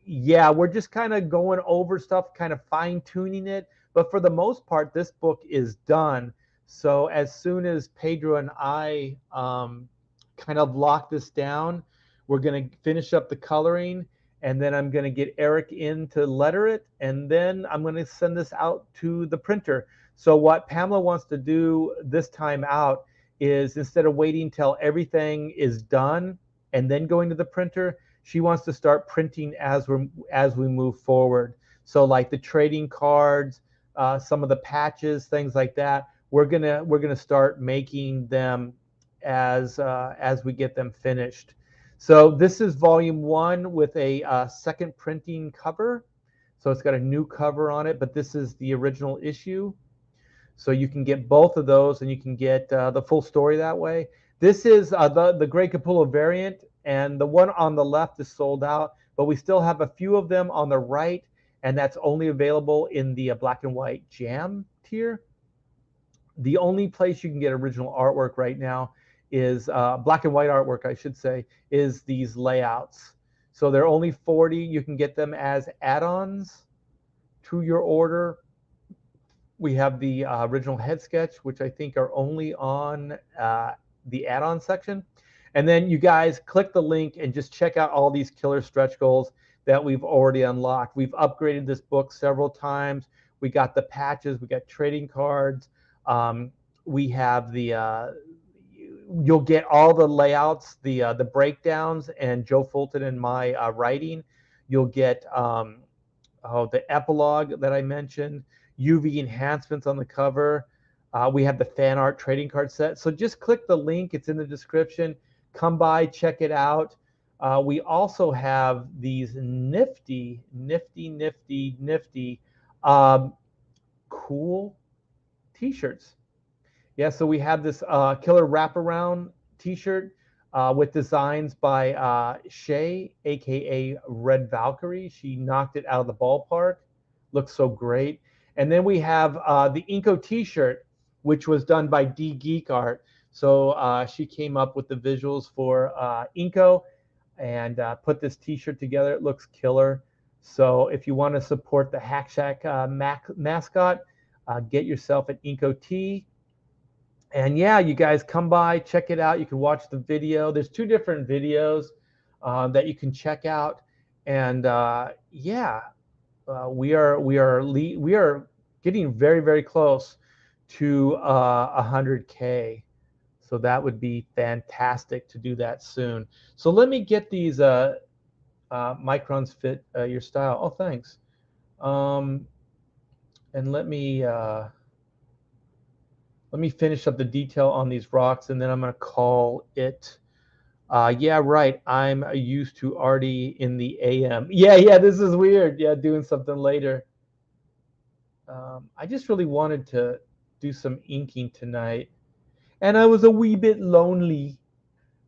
yeah, we're just kind of going over stuff, kind of fine-tuning it. But for the most part, this book is done. So as soon as Pedro and I kind of lock this down, we're going to finish up the coloring, and then I'm going to get Eric in to letter it, and then I'm going to send this out to the printer. So what Pamela wants to do this time out is, instead of waiting till everything is done and then going to the printer, she wants to start printing as we move forward. So like the trading cards, some of the patches, things like that, we're gonna start making them as we get them finished. So this is Volume 1 with a second printing cover. So it's got a new cover on it, but this is the original issue. So you can get both of those, and you can get the full story that way. This is the Greg Capullo variant, and the one on the left is sold out, but we still have a few of them on the right, and that's only available in the black and white jam tier. The only place you can get original artwork right now is black and white artwork, I should say, is these layouts. So they're only 40. You can get them as add-ons to your order. We have the original head sketch, which I think are only on the add-on section. And then you guys click the link and just check out all these killer stretch goals that we've already unlocked. We've upgraded this book several times. We got the patches, we got trading cards. We have the, you'll get all the layouts, the breakdowns, and Joe Fulton and my writing. You'll get the epilogue that I mentioned, UV enhancements on the cover. We have the fan art trading card set. So just click the link. It's in the description. Come by, check it out. We also have these nifty cool t-shirts. Yeah, so we have this killer wraparound t-shirt with designs by Shay, aka Red Valkyrie. She knocked it out of the ballpark. Looks so great. And then we have the Inko t-shirt, which was done by D Geek Art. So she came up with the visuals for Inko and put this t-shirt together. It looks killer. So if you want to support the Hack Shack mascot, get yourself an Inko tee. And yeah, you guys come by, check it out. You can watch the video. There's 2 different videos that you can check out. And yeah, we are getting very, very close to 100K. So that would be fantastic to do that soon. So let me get these microns fit your style. Oh, thanks. And let me finish up the detail on these rocks, and then I'm going to call it. Yeah, right. I'm used to Artie in the AM. Yeah, this is weird. Yeah, doing something later. I just really wanted to do some inking tonight, and I was a wee bit lonely,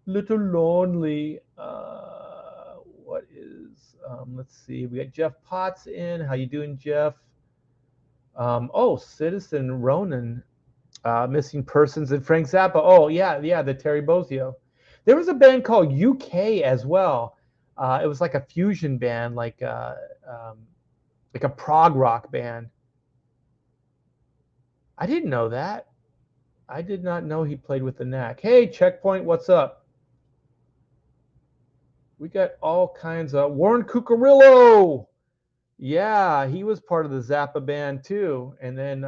little lonely. What is? Let's see. We got Jeff Potts in. How you doing, Jeff? Oh, Citizen Ronan. Missing Persons, and Frank Zappa. Oh, yeah, the Terry Bozzio. There was a band called UK as well. It was like a fusion band, like a prog rock band. I didn't know that. I did not know he played with the Knack. Hey, Checkpoint, what's up? We got all kinds of Warren Cucurullo. Yeah, he was part of the Zappa band too, and then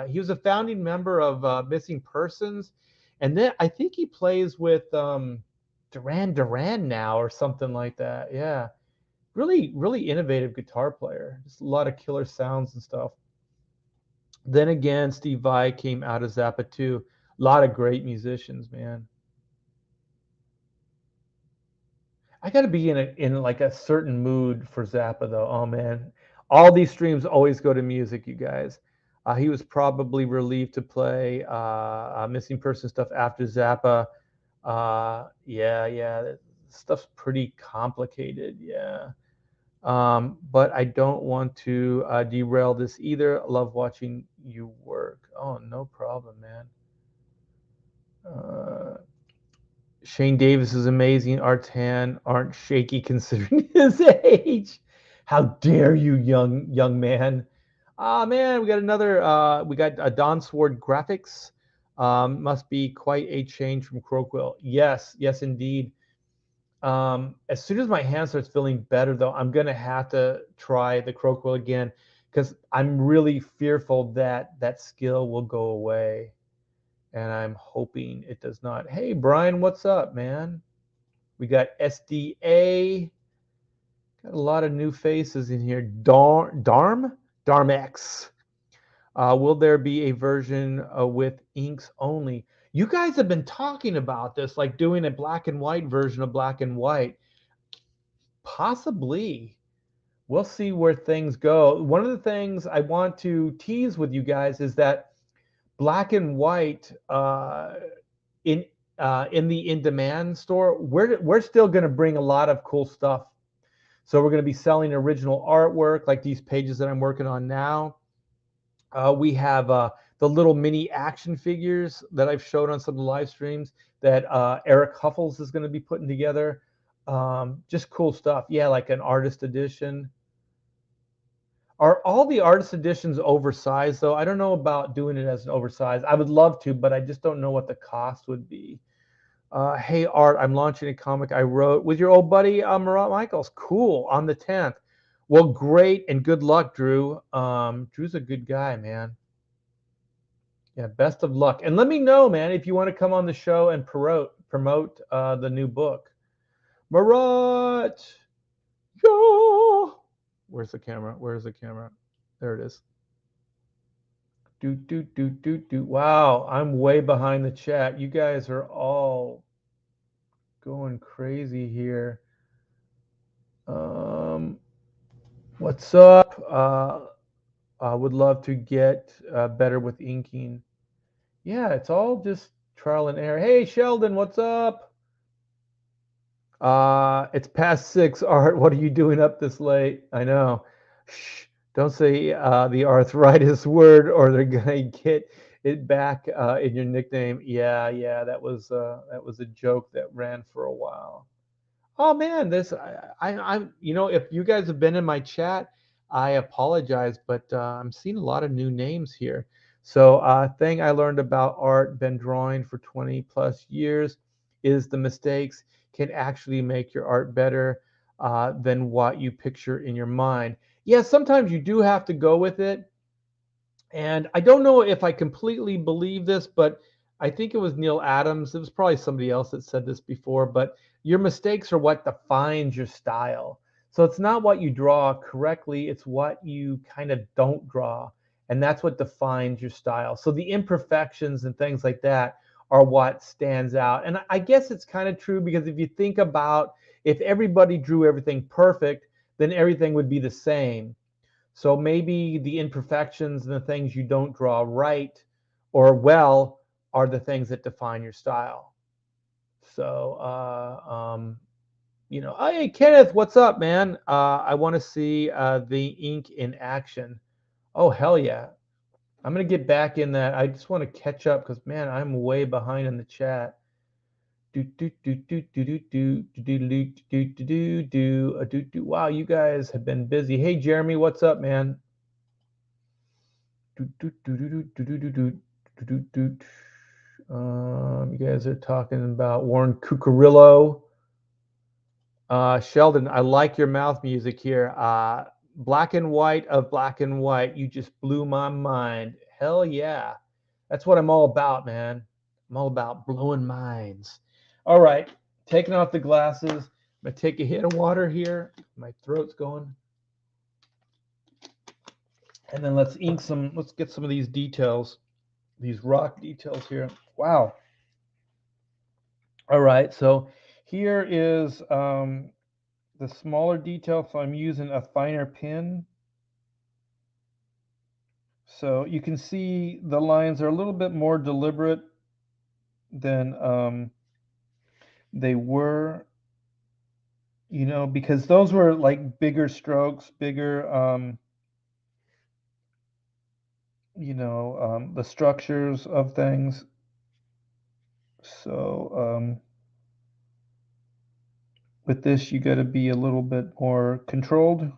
he was a founding member of Missing Persons, and then I think he plays with Duran Duran now or something like that. Yeah, really innovative guitar player. Just a lot of killer sounds and stuff. Then again, Steve Vai came out of Zappa too. A lot of great musicians, man. I got to be in like a certain mood for Zappa though. Oh man, all these streams always go to music, you guys. He was probably relieved to play missing person stuff after Zappa. Yeah, that stuff's pretty complicated. Yeah. But I don't want to derail this either. Love watching you work. Oh, no problem, man. Shane Davis is amazing. Art's hand aren't shaky considering his age. How dare you, young man? Ah, man, we got another. We got a Don Sword graphics. Must be quite a change from Croquill. Yes, indeed. As soon as my hand starts feeling better, though, I'm gonna have to try the Croquill again because I'm really fearful that that skill will go away, and I'm hoping it does not. Hey, Brian, what's up, man? We got SDA. Got a lot of new faces in here. Darmex. Will there be a version with inks only? You guys have been talking about this, like doing a black and white version of black and white. Possibly. We'll see where things go. One of the things I want to tease with you guys is that black and white in the in-demand store, we're still going to bring a lot of cool stuff. So we're going to be selling original artwork like these pages that I'm working on now. We have the little mini action figures that I've showed on some of the live streams that Eric Huffles is going to be putting together. Just cool stuff. Yeah, like an artist edition. Are all the artist editions oversized though? I don't know about doing it as an oversized. I would love to, but I just don't know what the cost would be. Hey Art, I'm launching a comic I wrote with your old buddy Marat Michaels. Cool, on the 10th. Well, great and good luck, Drew. Drew's a good guy, man. Yeah, best of luck. And let me know, man, if you want to come on the show and promote the new book. Marat! Yeah! Where's the camera? There it is. Do. Wow, I'm way behind the chat. You guys are all going crazy here. What's up? I would love to get better with inking. Yeah, it's all just trial and error. Hey, Sheldon, what's up? It's past 6. Art, what are you doing up this late? I know. Shh, don't say the arthritis word, or they're gonna get it back in your nickname. Yeah, that was a joke that ran for a while. Oh man, I'm if you guys have been in my chat, I apologize, but I'm seeing a lot of new names here. So thing I learned about art, been drawing for 20 plus years, is the mistakes can actually make your art better than what you picture in your mind. Yeah, sometimes you do have to go with it. And I don't know if I completely believe this, but I think it was Neil Adams. It was probably somebody else that said this before, but your mistakes are what defines your style. So it's not what you draw correctly, it's what you kind of don't draw. And that's what defines your style. So the imperfections and things like that are what stands out. And I guess it's kind of true because if you think about if everybody drew everything perfect, then everything would be the same. So maybe the imperfections and the things you don't draw right or well are the things that define your style. So, hey, Kenneth, what's up, man? I want to see the ink in action. Oh, hell yeah. I'm going to get back in that. I just want to catch up because, man, I'm way behind in the chat. Wow, you guys have been busy. Hey, Jeremy, what's up, man? You guys are talking about Warren Cucurullo. Sheldon, I like your mouth music here. Black and white of black and white. You just blew my mind. Hell yeah. That's what I'm all about, man. I'm all about blowing minds. All right, taking off the glasses. I'm going to take a hit of water here. My throat's going. And then let's get some of these details, these rock details here. Wow. All right, so Here is the smaller detail, so I'm using a finer pin. So you can see the lines are a little bit more deliberate than they were, you know, because those were like bigger strokes, bigger, you know, the structures of things. So with this, you got to be a little bit more controlled.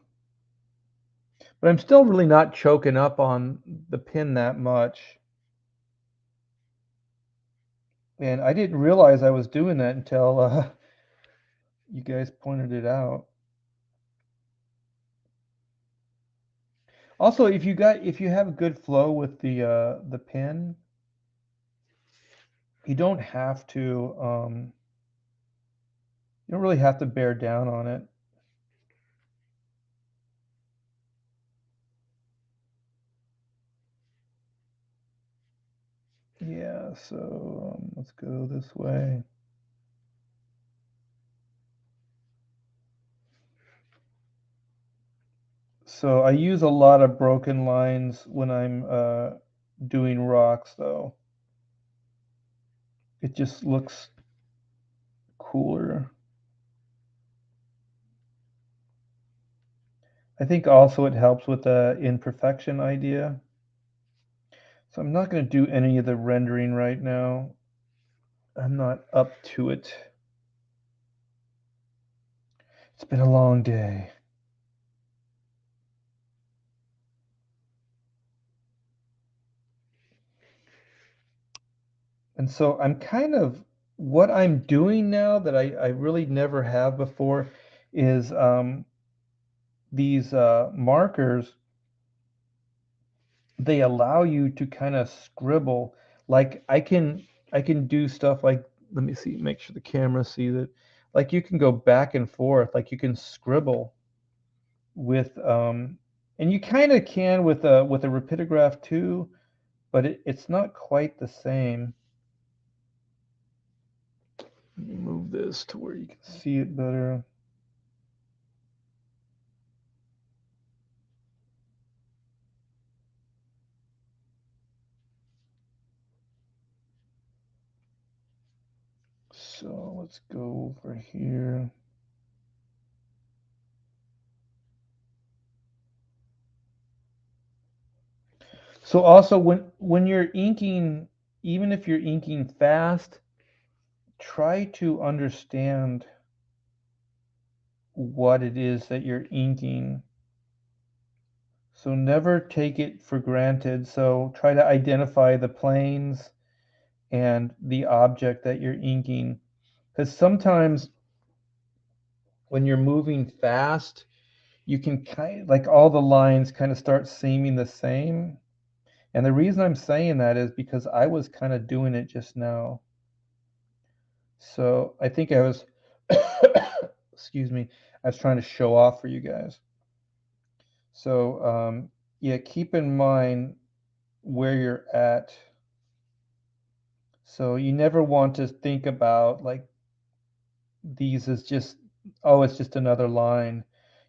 But I'm still really not choking up on the pin that much. And I didn't realize I was doing that until you guys pointed it out. Also, if you have good flow with the pin, you don't have to you don't really have to bear down on it. Yeah, so let's go this way. So I use a lot of broken lines when I'm doing rocks, though. It just looks cooler. I think also it helps with the imperfection idea. So I'm not going to do any of the rendering right now. I'm not up to it. It's been a long day. And so I'm kind of, what I'm doing now that I really never have before is these markers, they allow you to kind of scribble. Like I can do stuff like, let me see, make sure the camera sees it. Like you can go back and forth, like you can scribble with and you kind of can with a rapidograph too, but it's not quite the same. Let me move this to where you can see it better. So let's go over here. So also when you're inking, even if you're inking fast, try to understand what it is that you're inking. So never take it for granted. So try to identify the planes and the object that you're inking. Because sometimes when you're moving fast, you can kind of, like all the lines kind of start seeming the same. And the reason I'm saying that is because I was kind of doing it just now. So I think I was, excuse me, I was trying to show off for you guys. So yeah, keep in mind where you're at. So you never want to think about like these as just, oh, it's just another line.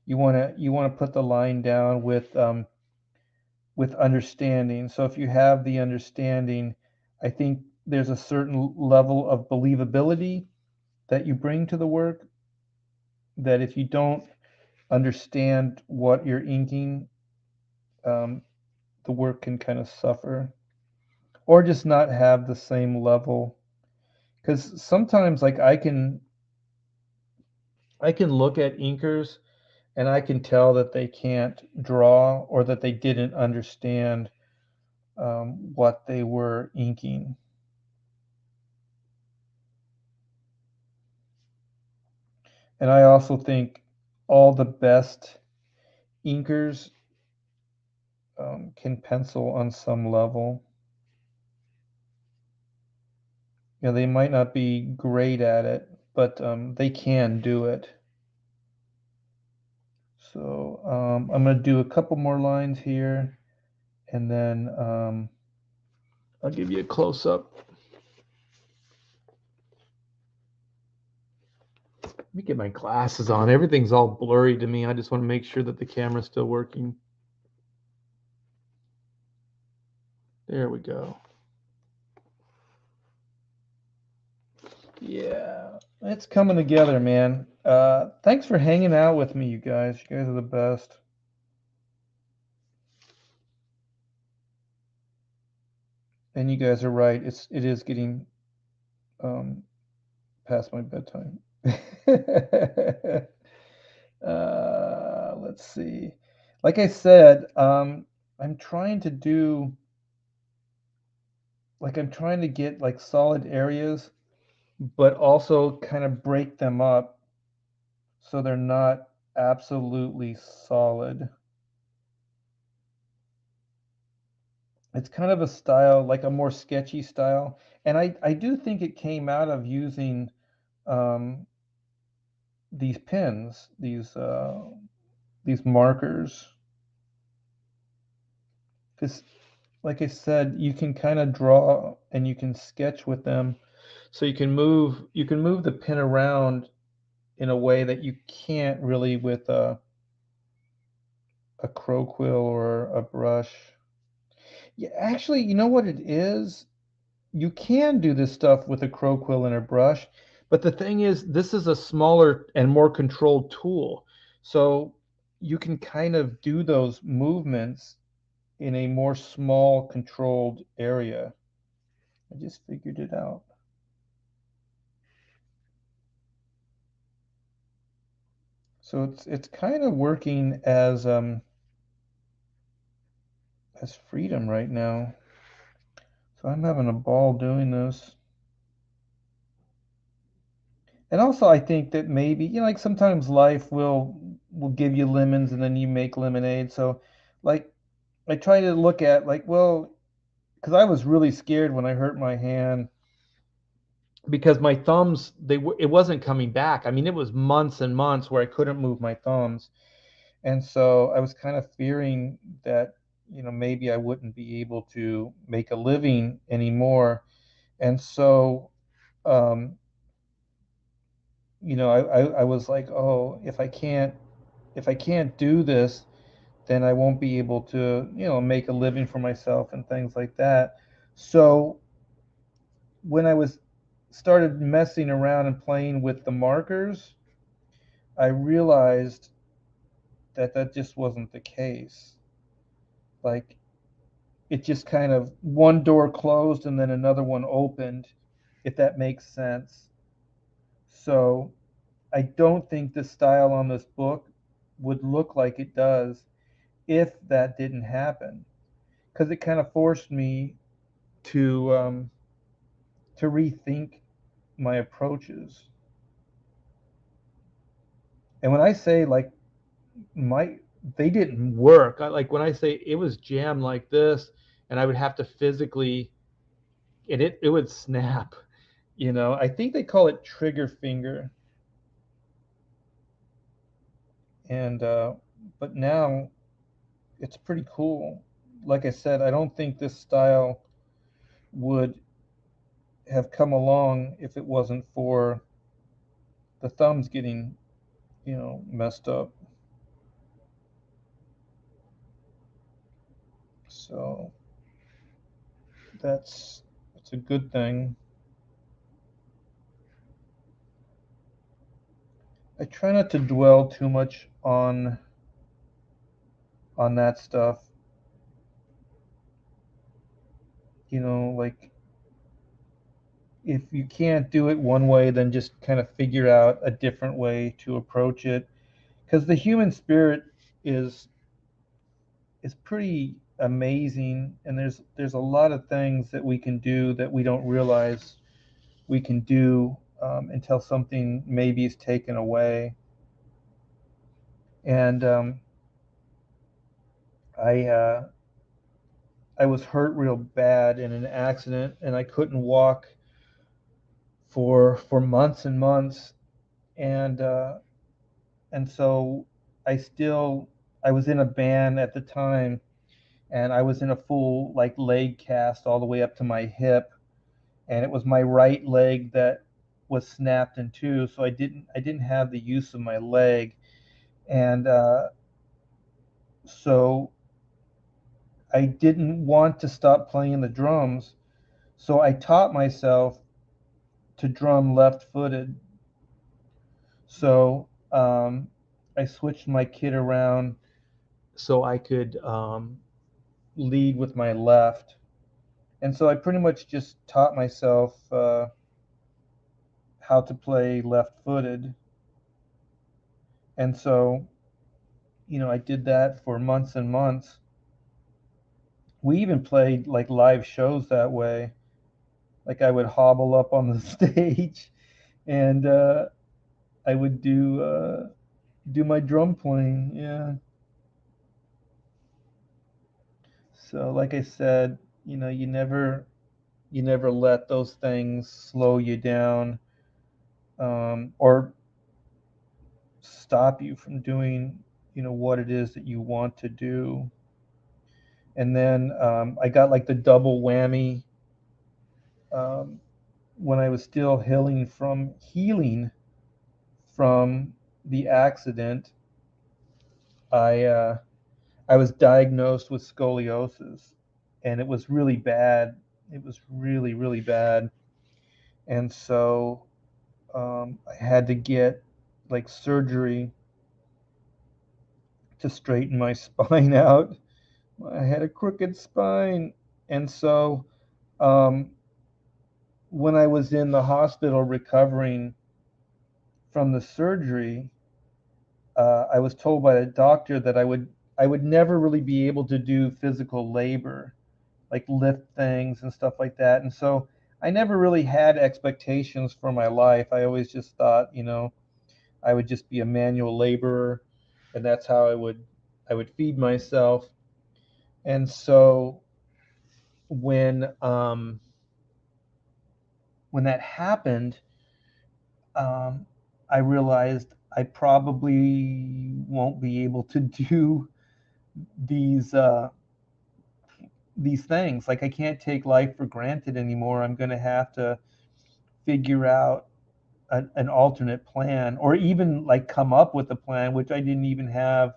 You want to put the line down with understanding. So if you have the understanding, I think there's a certain level of believability that you bring to the work that if you don't understand what you're inking, the work can kind of suffer or just not have the same level. Because sometimes, like I can look at inkers and I can tell that they can't draw or that they didn't understand what they were inking. And I also think all the best inkers can pencil on some level. You know, they might not be great at it, but they can do it. So I'm going to do a couple more lines here, and then I'll give you a close-up. me get my glasses on. Everything's all blurry to me. I just want to make sure that the camera's still working. There we go. Yeah, it's coming together, man. Thanks for hanging out with me, you guys. You guys are the best. And you guys are right. It is getting past my bedtime. Let's see. Like I said, I'm trying to do I'm trying to get like solid areas, but also kind of break them up so they're not absolutely solid. It's kind of a style, like a more sketchy style. And I do think it came out of using these pens, these markers. Because, like I said, you can kind of draw and you can sketch with them. So you can move the pen around in a way that you can't really with a crow quill or a brush. Yeah, actually, you know what it is? You can do this stuff with a crow quill and a brush, but the thing is, this is a smaller and more controlled tool. So you can kind of do those movements in a more small controlled area. I just figured it out. So it's kind of working as freedom right now. So I'm having a ball doing this. And also I think that maybe, like sometimes life will give you lemons and then you make lemonade. So like I try to look at like, well, because I was really scared when I hurt my hand because my thumbs it wasn't coming back. I mean, it was months and months where I couldn't move my thumbs. And so I was kind of fearing that, maybe I wouldn't be able to make a living anymore. And so, um, I was like, oh, if I can't do this, then I won't be able to, make a living for myself and things like that. So when I was started messing around and playing with the markers, I realized that that just wasn't the case. Like it just kind of one door closed and then another one opened, if that makes sense. So I don't think the style on this book would look like it does if that didn't happen, because it kind of forced me to rethink my approaches. And when I say like my they didn't work, like when I say it was jammed like this, and I would have to physically, and it would snap. I think they call it trigger finger. And but now it's pretty cool. Like I said, I don't think this style would have come along if it wasn't for the thumbs getting, messed up. So that's a good thing. I try not to dwell too much on that stuff. Like if you can't do it one way, then just kind of figure out a different way to approach it. Because the human spirit is is pretty amazing, and there's a lot of things that we can do that we don't realize we can do until something maybe is taken away. And I I was hurt real bad in an accident, and I couldn't walk for months and months, and so I was in a band at the time, and I was in a full like leg cast all the way up to my hip, and it was my right leg that was snapped in two, so I didn't have the use of my leg, and so I didn't want to stop playing the drums. So I taught myself to drum left-footed. So I switched my kit around so I could lead with my left, and so I pretty much just taught myself how to play left-footed, and so I did that for months and months. We even played like live shows that way. Like I would hobble up on the stage, and I would do my drum playing. Yeah. So like I said, you never let those things slow you down, or stop you from doing what it is that you want to do. And then I got like the double whammy um, when I was still healing from the accident. I uh, i was diagnosed with scoliosis, and it was really bad. It was really, really bad. And so I had to get like surgery to straighten my spine out. I had a crooked spine. And so um, when I was in the hospital recovering from the surgery, I was told by the doctor that I would never really be able to do physical labor, like lift things and stuff like that. And so I never really had expectations for my life. I always just thought, I would just be a manual laborer, and that's how I would feed myself. And so when um, when that happened, um, I realized I probably won't be able to do these uh, these things. Like I can't take life for granted anymore. I'm going to have to figure out an alternate plan, or even like come up with a plan, which I didn't even have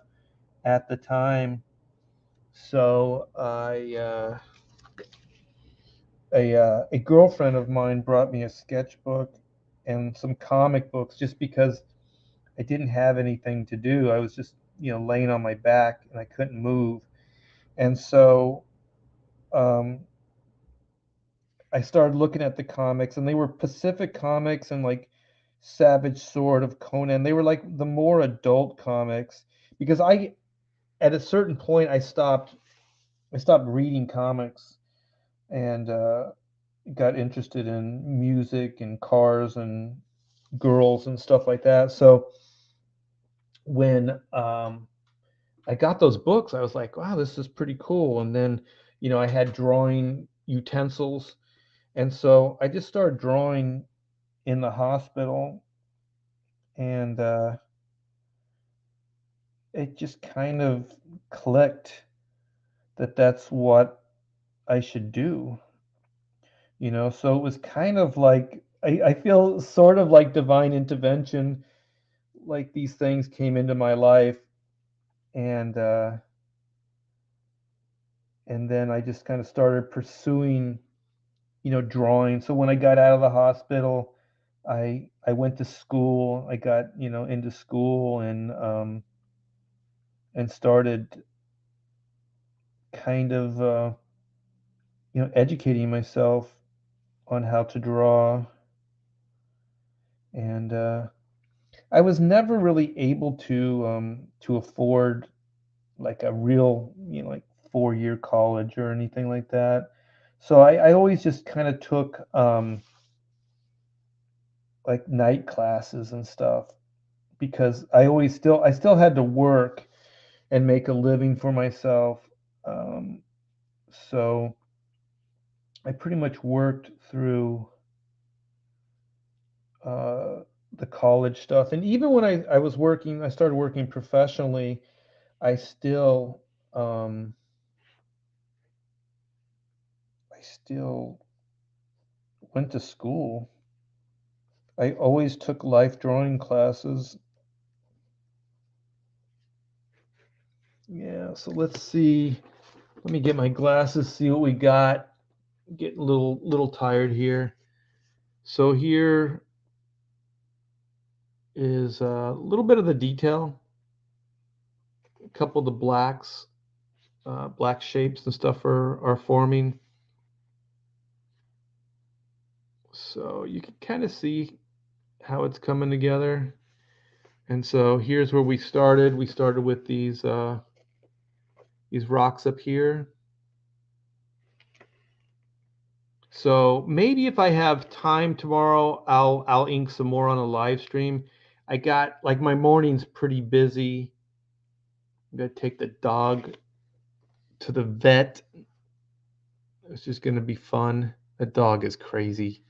at the time. So a girlfriend of mine brought me a sketchbook and some comic books just because I didn't have anything to do. I was just laying on my back and I couldn't move, and so um, I started looking at the comics, and they were Pacific Comics and like Savage Sword of Conan. They were like the more adult comics, because I at a certain point I stopped reading comics, and got interested in music and cars and girls and stuff like that. So when I got those books, I was like, wow, this is pretty cool. And then, I had drawing utensils. And so I just started drawing in the hospital, and it just kind of clicked that that's what I should do. So it was kind of like, I feel sort of like divine intervention. Like these things came into my life, and then I just kind of started pursuing, drawing. So when I got out of the hospital, I went to school. I got into school, and started kind of educating myself on how to draw. And I was never really able to afford like a real, like 4-year college or anything like that. So I always just kind of took like night classes and stuff, because I still had to work and make a living for myself. Um, so I pretty much worked through uh, the college stuff, and even when I started working professionally. I still um, I still went to school. I always took life drawing classes. Yeah, so let's see. Let me get my glasses, see what we got. Getting a little tired here. So here is a little bit of the detail. A couple of the blacks, black shapes and stuff are forming. So you can kind of see how it's coming together. And so here's where we started. We started with these rocks up here. So maybe if I have time tomorrow, I'll ink some more on a live stream. I got like my morning's pretty busy. I'm gonna take the dog to the vet. It's just gonna be fun. That dog is crazy.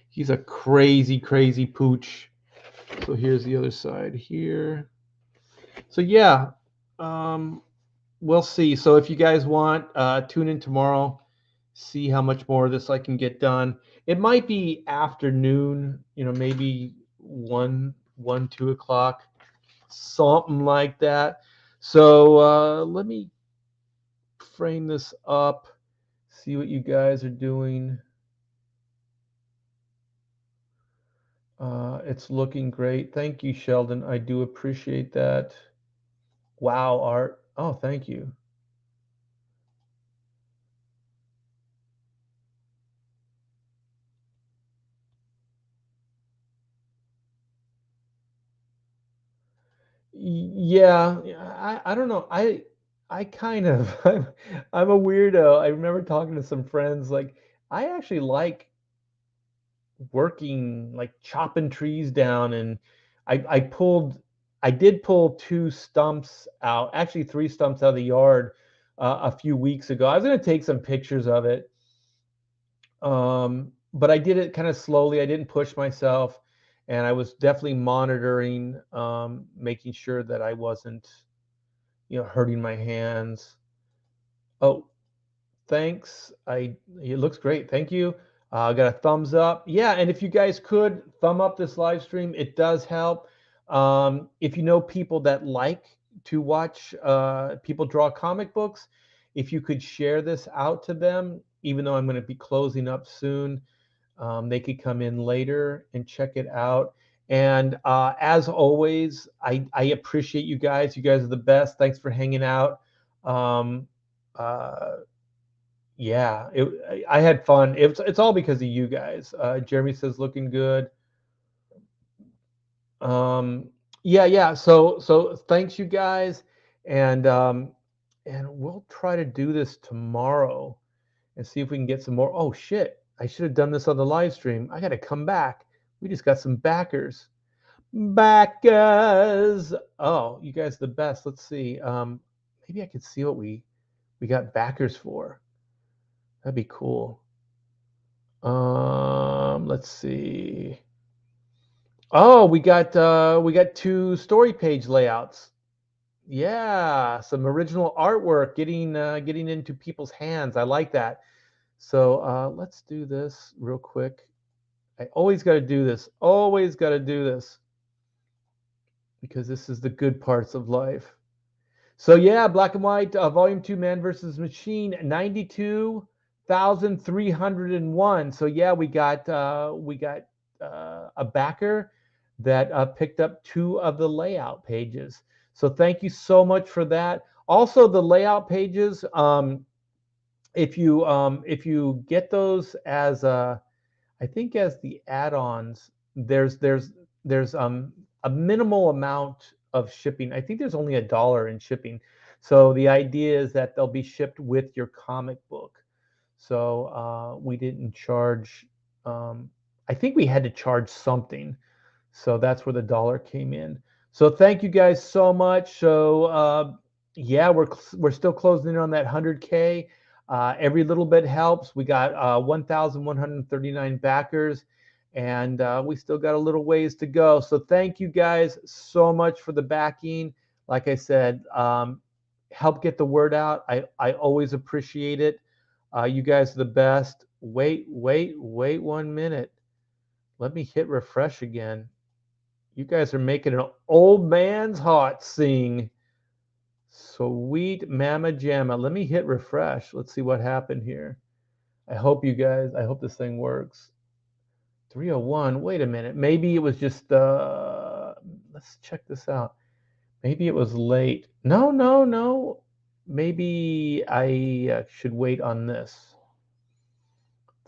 He's a crazy, crazy pooch. So here's the other side here. So yeah, we'll see. So if you guys want, tune in tomorrow. See how much more of this I can get done. It might be afternoon, maybe 2 o'clock, something like that. So let me frame this up, see what you guys are doing. It's looking great. Thank you, Sheldon. I do appreciate that. Wow, Art. Oh, thank you. Yeah, I don't know. I kind of I'm a weirdo. I remember talking to some friends like I actually like working like chopping trees down and I did pull two stumps out, actually three stumps out of the yard a few weeks ago. I was going to take some pictures of it. But I did it kind of slowly. I didn't push myself, and I was definitely monitoring, making sure that I wasn't, hurting my hands. Oh, thanks. It looks great. Thank you. I got a thumbs up. Yeah, and if you guys could thumb up this live stream, it does help. If you know people that like to watch people draw comic books, if you could share this out to them, even though I'm going to be closing up soon, they could come in later and check it out. And as always, I appreciate you guys. You guys are the best. Thanks for hanging out. Um, uh, yeah, I had fun. It's all because of you guys. Jeremy says looking good. Um, yeah. So thanks you guys, and we'll try to do this tomorrow and see if we can get some more. Oh shit! I should have done this on the live stream. I got to come back. We just got some backers. Backers. Oh, you guys are the best. Let's see. Maybe I could see what we got backers for. That'd be cool. Let's see. Oh, we got two story page layouts. Yeah, some original artwork getting into people's hands. I like that. So let's do this real quick. I always got to do this. Always got to do this because this is the good parts of life. So yeah, Black and White, Volume 2, Man versus Machine, 92,301. So yeah, we got a backer that picked up two of the layout pages. So thank you so much for that. Also, the layout pages, if you get those as I think as the add-ons, there's a minimal amount of shipping. I think there's only $1 in shipping. So the idea is that they'll be shipped with your comic book. So we didn't charge. I think we had to charge something. So that's where the dollar came in. So thank you guys so much. So yeah, we're still closing in on that 100K. Every little bit helps. We got 1,139 backers, and we still got a little ways to go. So thank you guys so much for the backing. Like I said, help get the word out. I always appreciate it. You guys are the best. Wait 1 minute. Let me hit refresh again. You guys are making an old man's heart sing. Sweet mama jamma. Let me hit refresh. Let's see what happened here. I hope this thing works. 301. Wait a minute. Maybe it was just, let's check this out. Maybe it was late. No. Maybe I should wait on this.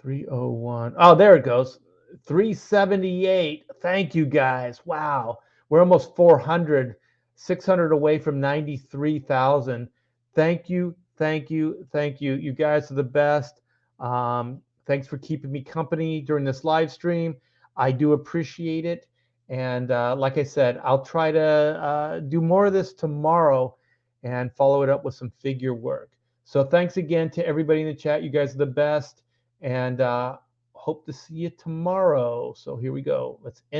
301. Oh, there it goes. 378. Thank you guys. Wow. We're almost 400, 600 away from 93,000. Thank you. You guys are the best. Thanks for keeping me company during this live stream. I do appreciate it. And like I said, I'll try to do more of this tomorrow and follow it up with some figure work. So thanks again to everybody in the chat. You guys are the best. And hope to see you tomorrow. So here we go. Let's end.